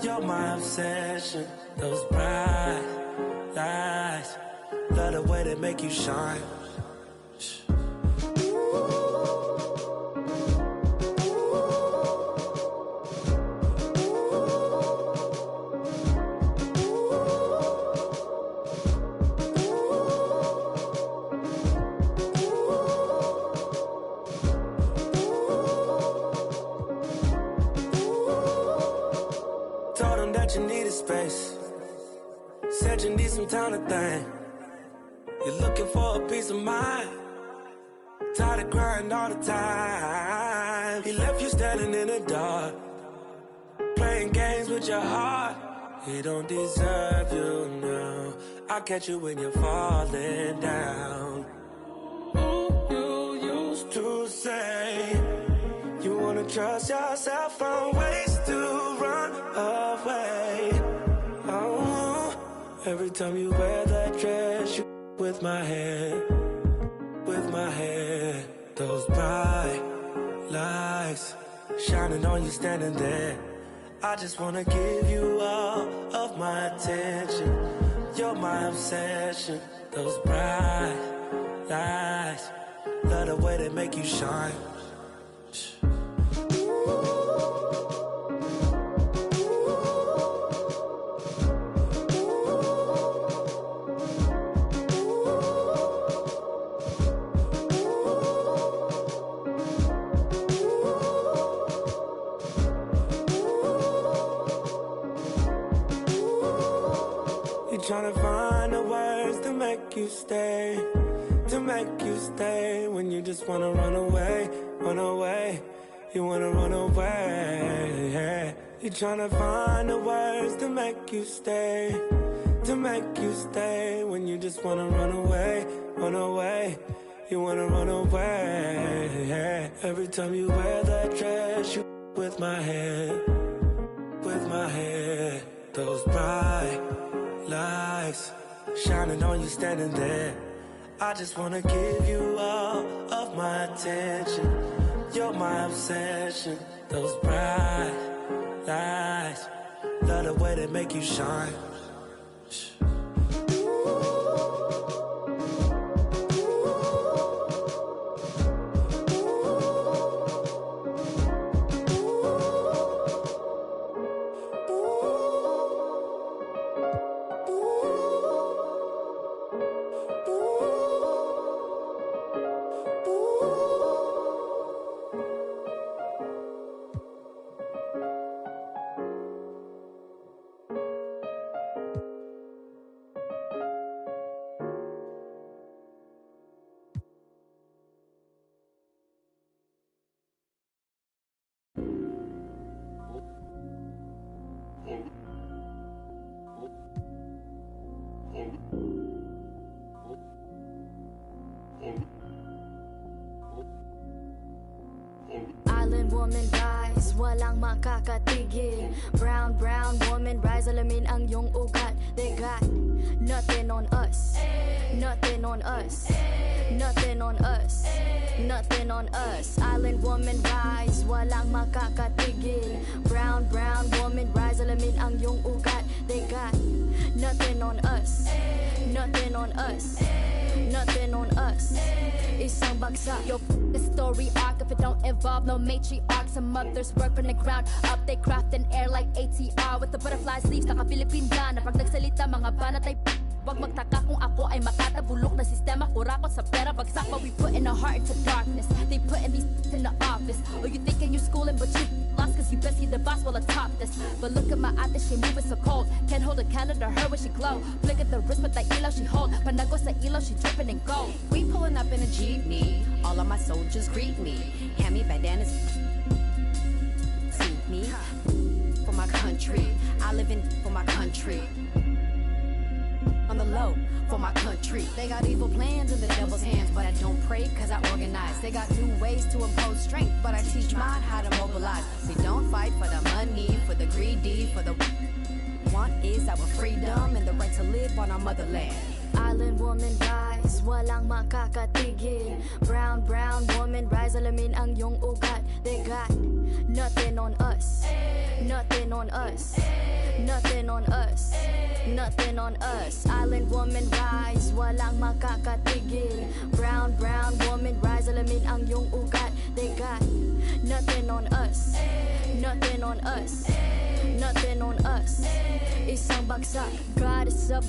You're my obsession. Those bright lights, love the way they make you shine. You needed space, said you need some time to think. You're looking for a peace of mind, tired of crying all the time. He left you standing in the dark, playing games with your heart. He don't deserve you now. I'll catch you when you're falling down. Ooh, you used to say you wanna trust yourself, found ways to run away. Oh, every time you wear that dress, you with my head, with my head. Those bright lights shining on you standing there. I just wanna give you all of my attention. You're my obsession. Those bright lights, love the way they make you shine. Trying to find the words to make you stay, to make you stay. When you just wanna run away, run away. You wanna run away. You're trying to find the words to make you stay, to make you stay. When you just wanna run away, run away. You wanna run away. Every time you wear that dress, you with my head, with my head. Those bright lights shining on you standing there. I just wanna give you all of my attention. You're my obsession. Those bright lights, love the way they make you shine. Island woman rise, walang makakatigil. Brown, brown woman rise, alamin ang iyong ugat. They got nothing on us, nothing on us, nothing on us, nothing on us. Island woman rise, walang makakatigil. Brown, brown woman rise, alamin ang iyong ugat. They got nothing on us, nothing on us, nothing on us. Isang bagsak. Yo, the story arc if it don't involve no matriarch. Some mothers work from the ground up. They craft an air like ATR with the butterfly sleeves. Naka-Philippine na pag nagsalita mga banat ay wag magtaka kung ako ay makatabulok na sistema. Kurakot sa pera bagsak, but we put in our heart into darkness. They put in these in the office. Oh, you thinking you schooling but you lost cause you busy the boss while atop this. But look at my ate, she moving so cold. Can't hold a candle to her when she glow. Flick at the wrist with the ilaw she hold. Panago sa ilaw, she dripping in gold. We pulling up in a jeepney. All of my soldiers greet me. Hand me bandanas. See me for my country. I live in for my country. On the low for my country. They got evil plans in the devil's hands, but I don't pray cause I organize. They got new ways to impose strength, but I teach mine how to mobilize. We don't fight for the money, for the greedy, for the want is our freedom and the right to live on our motherland. Island woman rise, walang makakatigil. Brown, brown woman rise, alamin ang iyong ugat. They got nothing on us, nothing on us, nothing on us, nothing on us. Island woman rise, walang makakatigil. Brown, brown woman rise, alamin ang iyong ugat. They got nothing on us, nothing on us, nothing on us. Isang bagsak, God is up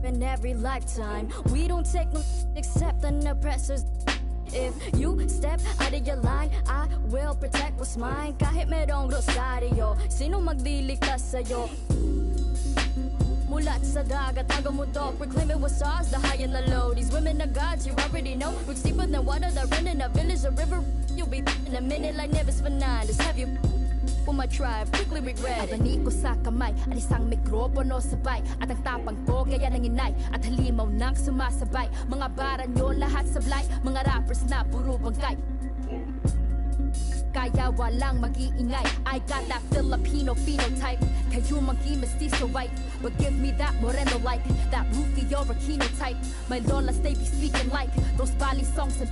in every lifetime. We don't take no except an oppressor's. If you step out of your line, I will protect what's mine. Kahit merong rosaryo, sino magliligtas sa'yo? Mulat sa dagat, hanggang mundo, proclaim it was ours, the high and the low. These women are gods, you already know. We're deeper than water, they're running a village, a river. You'll be in a minute like Nevis Fernandez. Have you for my tribe, quickly regret it. Abani ko sa kamay, at isang mikropono sabay. At ang tapang ko, gaya ng inay. At halimaw nang sumasabay. Mga bara nyo lahat sablay. Mga rappers na puro bangkay. Kaya walang mag-iingay. I got that Filipino phenotype. Kayo magi-mestizo white, but give me that moreno like that Rufio Aquino type. My lolas they be speaking like those Bali songs and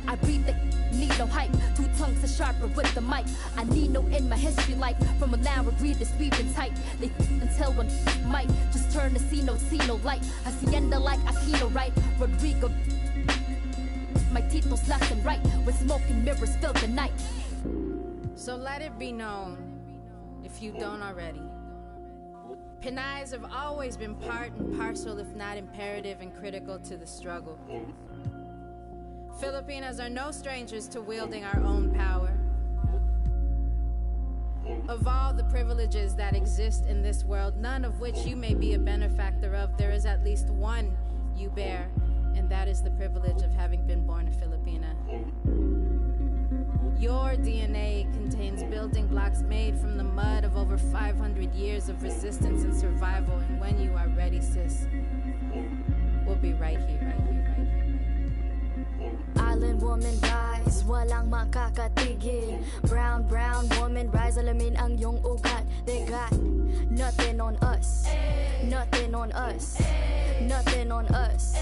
I read the need no hype. Two tongues are sharper with the mic. I need no in my history like from a land where read the speaking tight. They until one mic just turn to see no light. Hacienda like Aquino right. Rodrigo my tito's left and right when smoke and mirrors fill the night. So let it be known, if you don't already, Pinayas have always been part and parcel, if not imperative and critical to the struggle. Filipinas are no strangers to wielding our own power. Of all the privileges that exist in this world, none of which you may be a benefactor of, there is at least one you bear, and that is the privilege of having been born a Filipina. Your DNA contains building blocks made from the mud of over 500 years of resistance and survival, and when you are ready, sis, we'll be right here. Island woman rise, walang makakatigil. Brown, brown woman rise, alamin ang iyong ugat. They got nothing on us, nothing on us, nothing on us,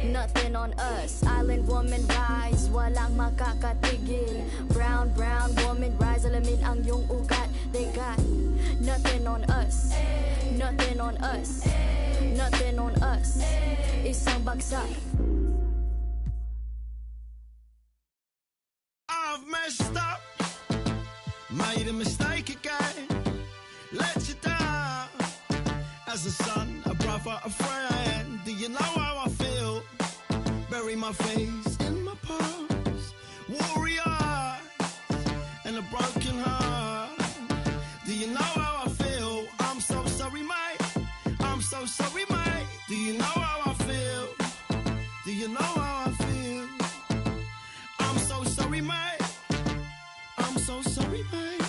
nothing on us. Island woman rise, walang makakatigil. Brown, brown woman rise, alamin ang iyong ugat. They got nothing on us, nothing on us, nothing on us. Isang bagsak. I've messed up, made a mistake again, let you down. As a son, a brother, a friend, do you know how I feel? Bury my face in my past, warrior and a broken heart. Do you know how I feel? I'm so sorry, mate. I'm so sorry, mate. Do you know how I feel? Do you know how I feel? I'm so sorry, mate. I'm so sorry, mate.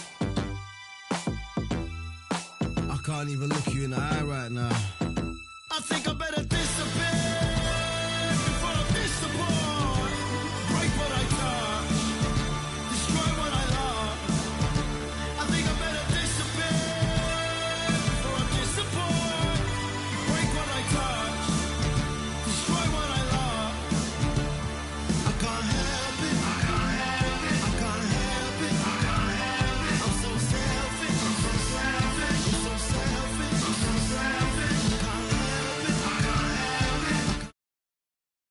I can't even look you in the eye right now.